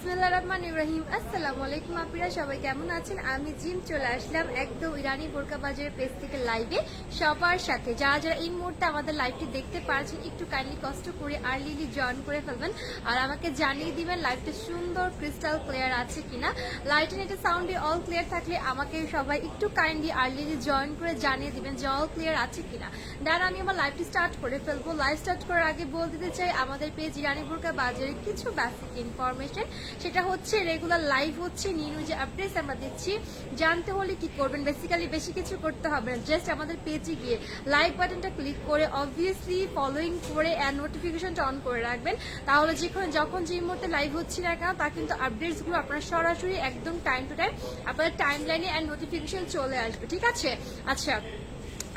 বিসমিল্লাহির রহমানির রহিম। আসসালামু আলাইকুম আপনারা সবাই কেমন আছেন? আমি জিম চলে আসলাম একদম ইরানি বোরকা বাজারের পেজ থেকে লাইভে সবার সাথে। যারা যারা এই মুহূর্তে আমাদের লাইভটি দেখতে পারছেন একটু কাইন্ডলি কষ্ট করে আর্লিলি জয়েন করে ফেলবেন আর আমাকে জানিয়ে দিবেন লাইভটা সুন্দর ক্রিস্টাল ক্লিয়ার আছে কিনা। লাইট নেটের সাউন্ডে অল ক্লিয়ার থাকলে আমাকে সবাই একটু কাইন্ডলি আর্লিলি জয়েন করে জানিয়ে দিবেন যে অল ক্লিয়ার আছে কিনা। দেন আমি আমার লাইভটি স্টার্ট করে ফেলবো। লাইভ স্টার্ট করার আগে বলে দিতে চাই আমাদের পেজ ইরানি বোরকা বাজারে কিছু বেসিক ইনফরমেশন, সেটা হচ্ছে রেগুলার লাইভ হচ্ছে, নিউ যে আপডেটস আমরা দিচ্ছি। জানতে হলে কি করবেন, বেসিক্যালি বেশি কিছু করতে হবে না, জাস্ট আমাদের পেজে গিয়ে লাইক বাটনটা ক্লিক করে অবভিয়াসলি ফলোইং করে অ্যান্ড নোটিফিকেশনটা অন করে রাখবেন। তাহলে যখন যে মুহূর্তে লাইভ হচ্ছে না কেন তা কিন্তু আপডেটসগুলো আপনারা সরাসরি একদম টাইম টু টাইম আপনাদের টাইম লাইনে অ্যান্ড নোটিফিকেশন চলে আসবে, ঠিক আছে? আচ্ছা,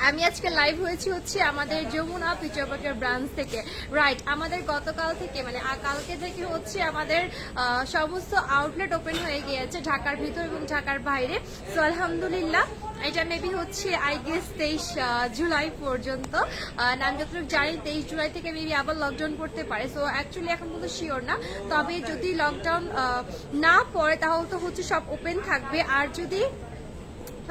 আমি আজকে লাইভ হয়েছি হচ্ছে আমাদের যমুনা ফিচার পার্কের ব্রাঞ্চ থেকে। রাইট, আমাদের গতকাল থেকে মানে কালকে থেকে হচ্ছে আমাদের সমস্ত আউটলেট ওপেন হয়ে গিয়েছে ঢাকার ভিতর এবং ঢাকার বাইরে। সো আলহামদুলিল্লাহ, এটা মেবি হচ্ছে আই গেস 23 জুলাই পর্যন্ত। নাম যতটুকু জানি 23 জুলাই থেকে মেবি আবার লকডাউন করতে পারে। সো অ্যাকচুয়ালি এখন কিন্তু শিওর না, তবে যদি লকডাউন না পড়ে তাহলে তো হচ্ছে সব ওপেন থাকবে। আর যদি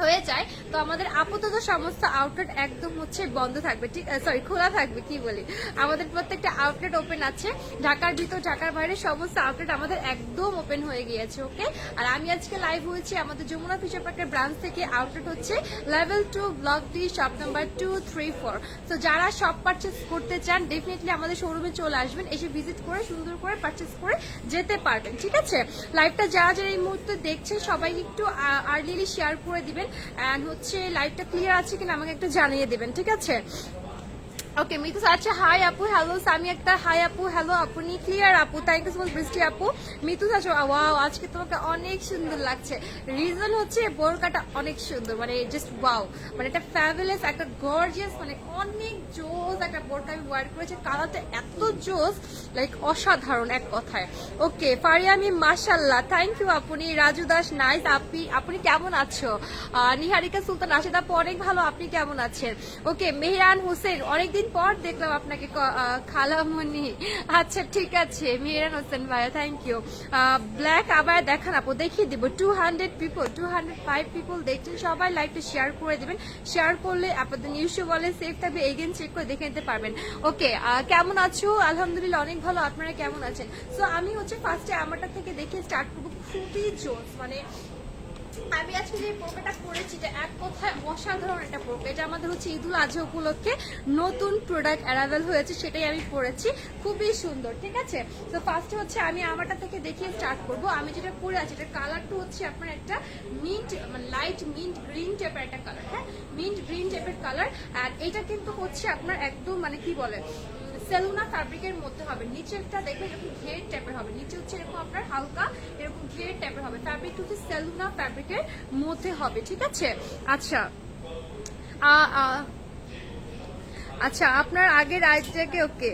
হয়ে যায় তো আমাদের আপাতত সমস্ত আউটলেট একদম হচ্ছে বন্ধ থাকবে, ঠিক সরি খোলা থাকবে, কি বলি, আমাদের প্রত্যেকটা আউটলেট ওপেন আছে। ঢাকার ভিতর ঢাকার বাইরে সমস্ত আউটলেট আমাদের একদম ওপেন হয়ে গিয়েছে। ওকে, আর আমি আজকে লাইভ হয়েছি আমাদের যমুনা ফিচার পার্কের ব্রাঞ্চ থেকে। আউটলেট হচ্ছে level 2 block D shop number 234। তো যারা শপ পারচেস করতে চান ডেফিনেটলি আমাদের শোরুমে চলে আসবেন, এসে ভিজিট করে সুন্দর করে পারচেস করে যেতে পারবেন, ঠিক আছে? লাইভটা যারা যারা এই মুহূর্তে দেখছেন সবাই একটু আর্লিলি শেয়ার করে দিবেন এন্ড হচ্ছে লাইভটা ক্লিয়ার আছে কিনা আমাকে একটু জানিয়ে দিবেন, ঠিক আছে? ওকে, মিতু আচ্ছা, হাই আপু, হ্যালো সামি একটা, হাই আপু, হ্যালো আপনি ক্লিয়ার আপু, থ্যাংক ইউ সো মাচ বৃষ্টি আপু। মিতু আছো, ওয়াও আজকে তোমাকে অনেক সুন্দর লাগছে। রিজন হচ্ছে বোরকাটা অনেক সুন্দর, মানে জাস্ট ওয়াও, মানে একটা ফ্যাবুলাস একটা গর্জিয়াস মানে অনেক জোস একটা বোরকা আমি ওয়ার করেছি। কালারটা এত জোস, লাইক অসাধারণ এক কথায়। ওকে ফারিয়ামি মাশাল্লাহ, থ্যাংক ইউ আপনি। রাজু দাস নাইস, আপনি কেমন আছো? নিহারিকা সুলতান রাশেদ আপু অনেক ভালো, আপনি কেমন আছেন? ওকে মেহরান হোসেন, অনেকদিন পর দেখলাম আপনাকে খালামনি। আচ্ছা ঠিক আছে মেহরান হোসেন ভাইয়া, থ্যাংক ইউ। ব্ল্যাক আবার দেখান আপু, দেখিয়ে দিব। 200 পিপল 205 পিপল দেখছেন, সবাই লাইভটা শেয়ার করে দেবেন। শেয়ার করলে আপনাদের নিউজ বলে সেফ থাকবে, এগেন চেক করে দেখে নিতে পারবেন। ওকে, কেমন আছো? আলহামদুলিল্লাহ অনেক ভালো, আপনারা কেমন আছেন? সো আমি হচ্ছে ফার্স্টে আমারটা থেকে দেখে স্টার্ট করবো। খুবই জোস, মানে আমি আজকে যে বোরকাটা পরেছি এটা এক কথায় অসাধারণ একটা বোরকা। এটা আমাদের হচ্ছে ঈদুল আজহা উপলক্ষে নতুন প্রোডাক্ট অ্যারাইভেল হয়েছে, সেটাই আমি পরেছি, খুবই সুন্দর, ঠিক আছে? তো ফার্স্টে হচ্ছে আমি আমারটা থেকে দেখিয়ে স্টার্ট করব। আমি যেটা পরে আছি এটা কালারটা হচ্ছে আপনার একটা মিন্ট মানে লাইট মিন্ট গ্রিন টাইপের একটা কালার, হ্যাঁ মিন্ট গ্রিন টাইপের কালার। আর এটা কিন্তু হচ্ছে আপনার একদম মানে কি বলে সেলুনা ফ্যাব্রিকের মধ্যে হবে। নিচেরটা দেখবেন এরকম ঘের টাইপের হবে, নিচে হচ্ছে এরকম আপনার হালকা এরকম ঘের টাইপের হবে। ফ্যাব্রিক হচ্ছে সেলুনা ফ্যাব্রিকের মধ্যে হবে, ঠিক আছে? আচ্ছা আচ্ছা আপনার আগের আইডিয়াকে ওকে।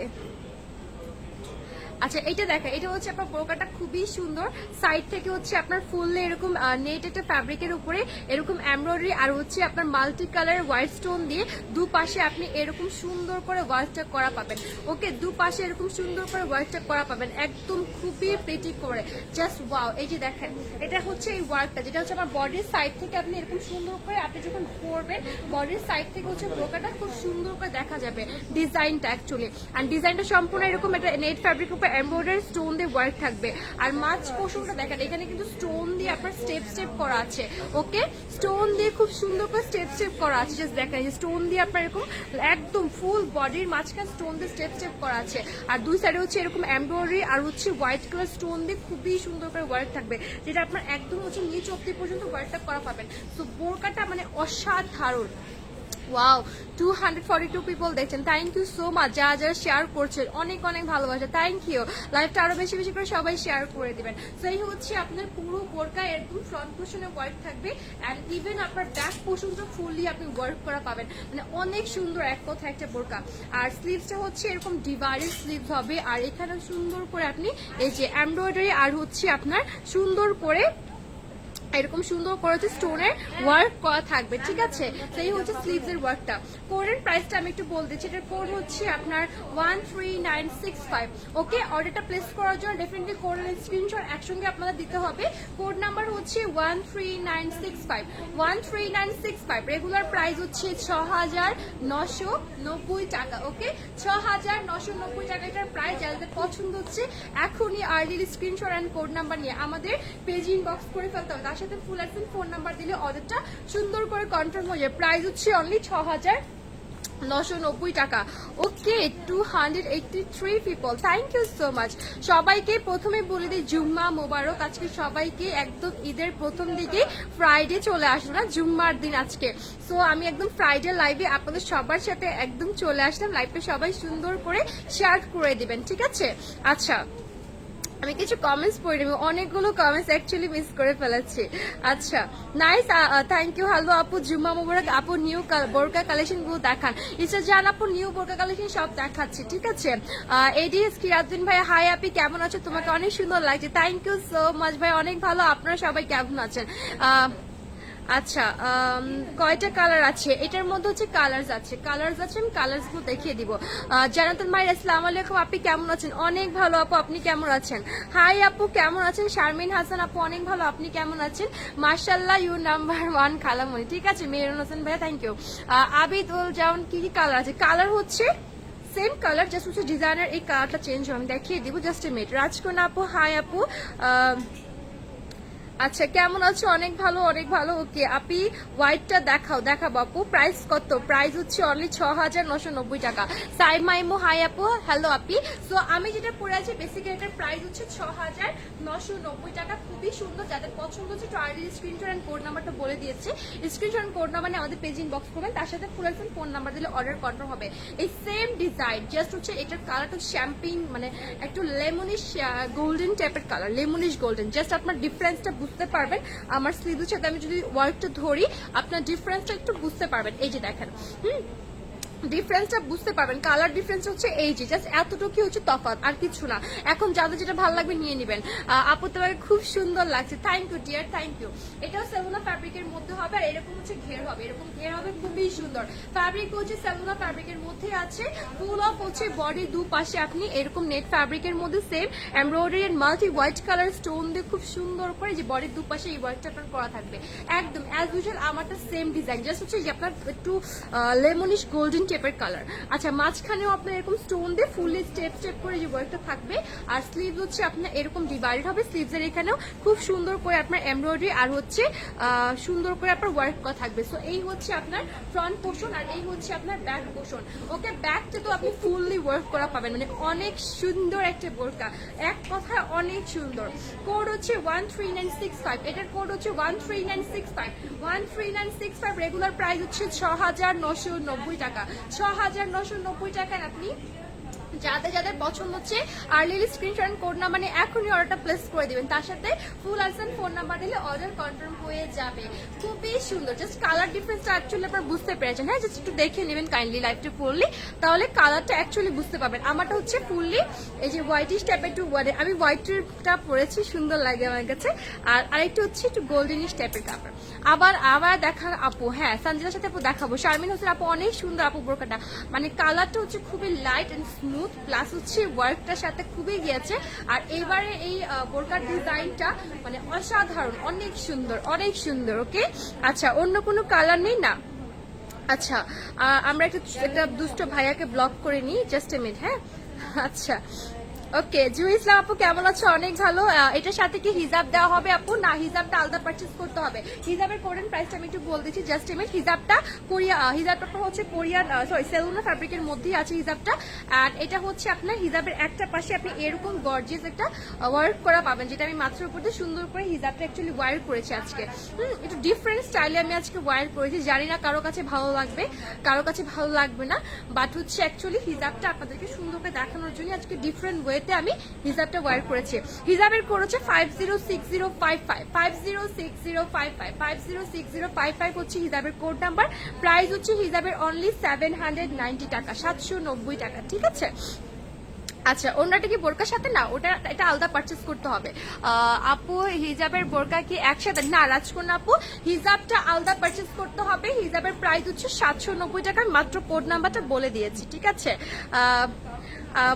আচ্ছা এটা দেখেন, এটা হচ্ছে আপনার বোরকাটা খুবই সুন্দর। সাইড থেকে হচ্ছে আপনার ফুললে এরকম নেট একটা ফ্যাব্রিকের উপরে এরকম এমব্রয়ডারি আর হচ্ছে আপনার মাল্টি কালার হোয়াইট স্টোন দিয়ে দুপাশে আপনি এরকম সুন্দর করে ওয়ার্কটা করা পাবেন। ওকে, দুপাশে এরকম সুন্দর করে ওয়ার্কটা করা পাবেন, একদম খুবই প্রিটি করে, জাস্ট ওয়াও। এই যে দেখেন, এটা হচ্ছে এই ওয়ার্কটা যেটা হচ্ছে আমার বডির সাইড থেকে আপনি এরকম সুন্দর করে আপনি যখন পরবেন বডির সাইড থেকে হচ্ছে বোরকাটা খুব সুন্দর করে দেখা যাবে ডিজাইনটা অ্যাকচুয়ালি। আর ডিজাইনটা সম্পূর্ণ এরকম একটা নেট ফ্যাব্রিক উপর এমব্রয়ডারি স্টোন দিয়ে ওয়ার্ক থাকবে। আর মাঝ পোর্শনটা দেখেন, এখানে কিন্তু স্টোন দিয়ে আপনার স্টেপ স্টেপ করা আছে। ওকে, স্টোন দিয়ে খুব সুন্দর করে স্টেপ স্টেপ করা আছে, জাস্ট দেখেন এই স্টোন দিয়ে আপনার এরকম একদম ফুল বডির মাঝখানে স্টোন দিয়ে স্টেপ স্টেপ করা আছে। আর দুই সাইডে হচ্ছে এরকম এমব্রয়ডারি আর হচ্ছে হোয়াইট কালার স্টোন দিয়ে খুবই সুন্দর করে ওয়ার্ক থাকবে, যেটা আপনার একদম হচ্ছে নিচ অব্দি পর্যন্ত ওয়ার্কটা করা পাবেন। তো বোরকাটা মানে অসাধারণ। ওয়াও, 242 পিপল দেখছেন, থ্যাংক ইউ সো মাচ। যারা যারা শেয়ার করছেন অনেক অনেক ভালোবাসা, থ্যাংক ইউ। লাইভটা আরো বেশি বেশি করে সবাই শেয়ার করে দিবেন। তো এই হচ্ছে আপনার পুরো বোরকা এরকম ফ্রন্ট পোর্শনে ওয়ার্ক থাকবে অ্যান্ড ইভেন আপনার ব্যাক পোর্শনটা ফুললি আপনি ওয়ার্ক করা পাবেন, মানে অনেক সুন্দর এক কথা একটা বোরকা। আর স্লিভসটা হচ্ছে এরকম ডিভাইডেড স্লিভস হবে, আর এখানে সুন্দর করে আপনি এই যে এমব্রয়ডারি আর হচ্ছে আপনার সুন্দর করে এরকম সুন্দর করে হচ্ছে স্টোনের ওয়ার্ক করা থাকবে, ঠিক আছে। সেই হচ্ছে স্লিভস এর ওয়ার্কটা। কোডের প্রাইসটা আমি একটু বলে দিচ্ছি, এটার কোড হচ্ছে আপনার 13965। ওকে, অর্ডারটা প্লেস করার জন্য ডেফিনেটলি কোডের স্ক্রিনশট একসঙ্গে আপনাদের দিতে হবে। কোড নাম্বার হচ্ছে 13965, 13965। রেগুলার প্রাইস হচ্ছে 6990 টাকা। ওকে, 6990 টাকা এটার প্রাইস। যাদের পছন্দ হচ্ছে এখনই early screenshot and code number নিয়ে আমাদের পেজ ইনবক্স করে ফেলতে হবে, তার সাথে ফুল অ্যাড্রেস ফোন নাম্বার দিলে অর্ডারটা সুন্দর করে কনফার্ম হয়ে যায়। প্রাইস হচ্ছে অনলি 6990 টাকা। Okay, 283 people, thank you so much. সবাইকে প্রথমে বলে দিই জুম্মা মোবারক। আজকে সবাইকে একদম ঈদের প্রথম দিকে ফ্রাইডে চলে আসলো না, জুম্মার দিন আজকে। সো আমি একদম ফ্রাইডে লাইভে আপনাদের সবার সাথে একদম চলে আসলাম। লাইভটা সবাই সুন্দর করে শেয়ার করে দিবেন, ঠিক আছে। আচ্ছা, আমি কিছু কমেন্টস পড়ে নেব, অনেকগুলো কমেন্টস অ্যাকচুয়ালি মিস করে ফেলেছি। আচ্ছা, নাইস, থ্যাংক ইউ। হ্যালো আপু, জুম্মা মোবারক আপু। নিউ বোরকা কালেকশন গুলো দেখান। ইচ্ছা জান আপু, নিউ বোরকা কালেকশন সব দেখাচ্ছি, ঠিক আছে। এডিএস কিরাতুদ্দিন ভাই, হাই আপি, কেমন আছো? তোমাকে অনেক সুন্দর লাগছে, থ্যাংক ইউ সো মাচ ভাই, অনেক ভালো। আপনারা সবাই কেমন আছেন? আচ্ছা, কয়টা কালার আছে এটার মধ্যে? হচ্ছে কালার্স আছে, আমি কালার্স গুলো দেখিয়ে দিব। জানাতুল মাই, আসসালামু আলাইকুম আপনি কেমন আছেন? অনেক ভালো আপু, আপনি কেমন আছেন? হাই আপু, কেমন আছেন? শারমিন হাসান আপু, অনেক ভালো, আপনি কেমন আছেন? মাশাআল্লাহ, ইউ নাম্বার 1 খালামণি, ঠিক আছে। মেহরুন হোসেন ভাইয়া, থ্যাংক ইউ। আবিদ উল জামান, কি কি কালার আছে? কালার হচ্ছে সেম কালার, জাস্ট হচ্ছে ডিজাইনার এই কালারটা চেঞ্জ হবে, আমি দেখিয়ে দিব। Just a minute. রাজকন্যা আপু, হাই আপু, আচ্ছা কেমন আছো? অনেক ভালো, অনেক ভালো। ওকে আপি, হোয়াইটটা দেখাবো আপু। প্রাইস কত? প্রাইস হচ্ছে অনলি 6990 টাকা। সাইমাইমো, হাই আপু, হ্যালো আপি। সো আমি যেটা পরে আছি বেসিক্যালি এটার প্রাইস হচ্ছে 6990 টাকা। খুবই সুন্দর, যাদের পছন্দ হচ্ছে টার্গেট স্ক্রিনশট এন্ড কোড নাম্বারটা বলে দিয়েছে। স্ক্রিনশট কোড নাম্বার নিয়ে আমাদের পেজ ইনবক্স করবেন, তার সাথে ফুল একজন ফোন নাম্বার দিলে অর্ডার কনফার্ম হবে। এই সেম ডিজাইন, জাস্ট হচ্ছে এটার কালারটা শ্যাম্পিং, মানে একটু লেমনিশ গোল্ডেন টাইপের কালার, লেমনিশ গোল্ডেন। জাস্ট আপনার ডিফারেন্সটা বুঝতে পারবেন। আমার স্লিভের সাথে আমি যদি ওয়ার্কটা ধরি, আপনার ডিফারেন্সটা একটু বুঝতে পারবেন। এই যে দেখেন, ডিফারেন্সটা বুঝতে পারবেন। কালার ডিফারেন্স হচ্ছে এই যে, জাস্ট এতটুকু হচ্ছে তফাৎ, আর কিছু না। এখন যাদের যেটা ভালো লাগবে নিয়ে নেবেন। আপু তোমাকে খুব সুন্দর লাগছে, thank you dear, thank you. এটাও সেলুনা ফ্যাব্রিকের মধ্যে হবে, আর এরকম হচ্ছে ঘের হবে, এরকম ঘের হবে, খুবই সুন্দর। ফ্যাব্রিক হচ্ছে সেলুনা ফ্যাব্রিকের মধ্যে আছে। ফুল অফ হচ্ছে বডি দুপাশে আপনি এরকম নেট ফ্যাব্রিকের মধ্যে same embroidery and multi white colour stone দিয়ে খুব সুন্দর করে যে বডির দুপাশে এই ওয়ার্কটা আপনার করা থাকবে। একদম অ্যাজ ইউজুয়াল আমারটা সেম ডিজাইন, জাস্ট হচ্ছে যে আপনার একটু লেমনিশ গোল্ডেন টাইপের কালার। আচ্ছা, মাঝখানেও আপনার এরকম স্টোন দিয়ে ফুললি স্টেপ স্টেপ করে যে ওয়ার্কটা থাকবে। আর স্লিভস হচ্ছে আপনার এরকম ডিভাইডেড হবে। স্লিভস এর এখানেও খুব সুন্দর করে আপনার এমব্রয়ডারি আর হচ্ছে সুন্দর করে আপনার ওয়ার্ক করা থাকবে। সো এই হচ্ছে আপনার ফ্রন্ট পোর্শন, আর এই হচ্ছে আপনার ব্যাক পোর্শন। ওকে, ব্যাকটা তো আপনি ফুললি ওয়ার্ক করা পাবেন, মানে অনেক সুন্দর একটা বোরকা, এক কথায় অনেক সুন্দর। কোড হচ্ছে 13965, এটার কোড হচ্ছে 13965, 13965। রেগুলার প্রাইস হচ্ছে 6990 টাকা, 6990 টাকায় আপনি যাদের যাদের পছন্দ হচ্ছে আর্লি স্ক্রিনশট কোড নাম্বার নিয়ে এখনই অর্ডারটা প্লেস করে দিবেন, তার সাথে ফুল আনসার ফোন নাম্বার দিলে অর্ডার কনফার্ম হয়ে যাবে। খুবই সুন্দর, জাস্ট কালার ডিফারেন্সটা অ্যাকচুয়ালি আপনারা বুঝতে পেরেছেন। হ্যাঁ, জাস্ট একটু দেখে নেবেন কাইন্ডলি লাইভটা ফুললি, তাহলে কালারটা অ্যাকচুয়ালি বুঝতে পারবেন। আমারটা হচ্ছে ফুললি এই যে হোয়াইটিশ টাইপের, একটু আমি হোয়াইটটা পরেছি, সুন্দর লাগে আমার কাছে। আর আরেকটু হচ্ছে একটু গোল্ডেনিশ টাইপের কাপড়। আবার দেখার আপু, হ্যাঁ সানজিদার সাথে আপু দেখাবো। শারমিন হোসেন আপু, অনেক সুন্দর আপু বোরকাটা, মানে কালারটা হচ্ছে খুবই লাইট এন্ড স্মুথ, প্লাস হচ্ছে ওয়ার্কটার সাথে খুবই গিয়েছে। আর এবারে এই বোরকার ডিজাইনটা মানে অসাধারণ, অনেক সুন্দর, অনেক সুন্দর। ওকে, আচ্ছা অন্য কোনো কালার নেই না? আচ্ছা, আমরা একটা দুষ্ট ভাইয়াকে ব্লক করে নিই, জাস্ট এ মিনিট। হ্যাঁ, আচ্ছা ওকে। জুই ইসলাম আপু, কেমন আছো? অনেক ভালো। এটার সাথে কি হিজাব দেওয়া হবে আপু? না, হিজাবটা আলাদা পারচেজ করতে হবে। হিজাবের কোরিয়ান প্রাইসটা আমি একটু বলে দিচ্ছি, জাস্ট এ মিনিট। হিজাবটা হচ্ছে কোরিয়ান, সরি সেলুনা ফ্যাব্রিকের মধ্যেই আছে হিজাবটা। আর এটা হচ্ছে আপনার হিজাবের একটা পাশে আপনি এরকম গর্জিয়াস একটা ওয়ার্ক করা পাবেন, যেটা আমি মাত্র উপর দিয়ে সুন্দর করে হিজাবটা অ্যাকচুয়ালি ওয়ার করেছি আজকে। একটু ডিফারেন্ট স্টাইলে আমি আজকে ওয়ার করেছি, জানি না কারো কাছে ভালো লাগবে, কারো কাছে ভালো লাগবে না, বাট হচ্ছে অ্যাকচুয়ালি হিজাবটা আপনাদেরকে সুন্দর করে দেখানোর জন্য আজকে ডিফারেন্ট ওয়েতে আমি হিজাবটা ওয়্যার করেছি। হিজাবের কোড হচ্ছে 506055, 506055, 506055 হচ্ছে হিজাবের কোড নাম্বার। প্রাইস হচ্ছে হিজাবের অনলি 790 টাকা, 790 টাকা, ঠিক আছে। আচ্ছা, ওনাটা কি বোরকার সাথে না, ওটা এটা আলাদা পারচেজ করতে হবে। আপু হিজাবের বোরকা কি একসাথে না? রাজকন্যা আপু, হিজাবটা আলাদা পারচেজ করতে হবে। হিজাবের প্রাইস হচ্ছে 790 টাকা, মাত্র কোড নাম্বারটা বলে দিয়েছি, ঠিক আছে?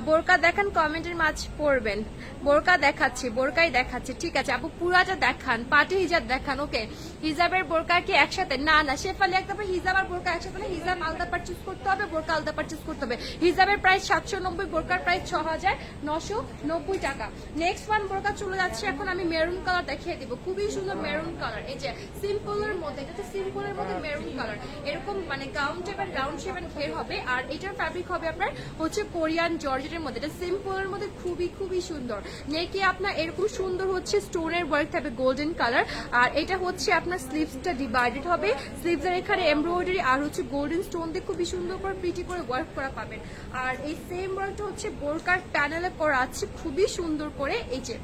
বোরকা দেখান, কমেন্টের মাঝ পড়বেন। বোরকা দেখাচ্ছি, বোরকাই দেখাচ্ছি, ঠিক আছে আপু, পুরাটা দেখান, পাটি হিজাব দেখান। ওকে, হিজাবের বোরকা কি একসাথে না? না শেফালি, একদম হিজাব আর বোরকা একসাথে না, হিজাব আলাদা পারচেজ করতে হবে, বোরকা আলাদা পারচেজ করতে হবে। হিজাবের প্রাইস 790, বোরকার প্রাইস 6990 টাকা। নেক্সট ওয়ান বোরকা চলে যাচ্ছে এখন, আমি মেরুন কালার দেখিয়ে দিব, খুবই সুন্দর মেরুন কালার। এই যে সিম্পলের মধ্যে, এটা সিম্পলের মধ্যে মেরুন কালার, এরকম মানে gown type and round shape and ঘের হবে। আর এটার ফ্যাব্রিক হবে আপনার হচ্ছে কোরিয়ান জর্জেটের মধ্যে, এটা সিম্পলের মধ্যে খুবই খুবই সুন্দর। নেকি আপনার এরকম সুন্দর হচ্ছে স্টোনের ওয়ার্ক থাকবে গোল্ডেন কালার। আর এটা হচ্ছে আপনার স্লিভসটা ডিভাইডেড হবে, স্লিভসের এখানে এমব্রয়ডারি আর হচ্ছে গোল্ডেন স্টোন দিয়ে খুবই সুন্দর করে প্রিটি করে ওয়ার্ক করা পাবেন। আর এই সেম ওয়ার্কটা হচ্ছে বোরকার প্যানেলে করা আছে খুবই সুন্দর করে। এই যে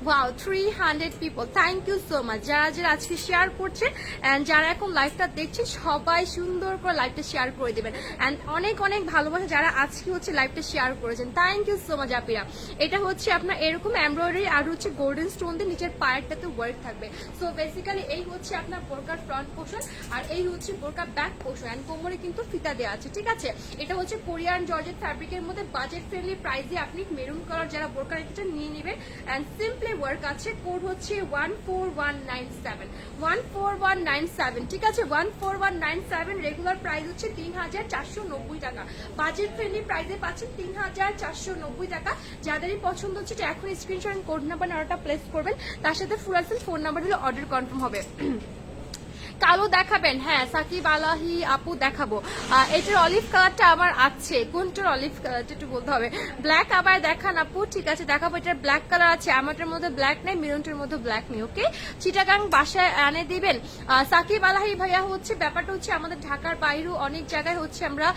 wow, 300 people, thank you so much যারা যারা আজকে শেয়ার করছেন অ্যান্ড যারা এখন লাইভটা দেখছেন সবাই সুন্দর করে লাইভটা শেয়ার করে দেবেন। অ্যান্ড অনেক অনেক ভালোবাসা যারা আজকে হচ্ছে লাইভটা শেয়ার করেছেন, থ্যাংক ইউ সো মাচ আপিরা। এটা হচ্ছে আপনার এরকম এমব্রয়ডারি আর হচ্ছে গোল্ডেন স্টোন দিয়ে নিচের পায়েরটাতে ওয়ার্ক থাকবে। সো বেসিক্যালি এই হচ্ছে আপনার বোরকার ফ্রন্ট পোর্শন, আর এই হচ্ছে বোরকার ব্যাক পোর্শন, অ্যান্ড কোমরে কিন্তু ফিতা দেওয়া আছে, ঠিক আছে? এটা হচ্ছে কোরিয়ান জর্জেট ফ্যাব্রিকের মধ্যে বাজেট ফ্রেন্ডলি প্রাইসে আপনি মেরুন কালার যারা বোরকার এটা নিয়ে নেবেন। অ্যান্ড সিম্পলি ওয়ার্ক আছে, কোড হচ্ছে 14197, 14197, ঠিক আছে? 14197, রেগুলার প্রাইস হচ্ছে 3490 টাকা, বাজেট ফ্রেন্ডলি প্রাইসে পাচ্ছেন 3490 টাকা। যাদেরই পছন্দ হচ্ছে এখন স্ক্রিনশট কোড নাম্বার অর্ডারটা প্লেস করবেন, তার সাথে ফুল আসেল ফোন নাম্বার হলে অর্ডার কনফার্ম হবে। কালো দেখাবেন? হ্যাঁ সাকিব আলাহি আপু দেখাবো। এটার অলিভ কালারটা আমার আছে, কোনটার অলিভ কালারটা একটু বলতে হবে। ব্ল্যাক আবার দেখান আপু, ঠিক আছে দেখাবো। এটার ব্ল্যাক কালার আছে, আমারটার মধ্যে ব্ল্যাক নেই, মেরুনটার মধ্যে ব্ল্যাক নেই। ওকে, চিটাগাং বাসায় এনে দিবেন সাকিব আলাহি ভাইয়া। হচ্ছে ব্যাপারটা হচ্ছে আমাদের ঢাকার বাইরেও অনেক জায়গায় হচ্ছে আমরা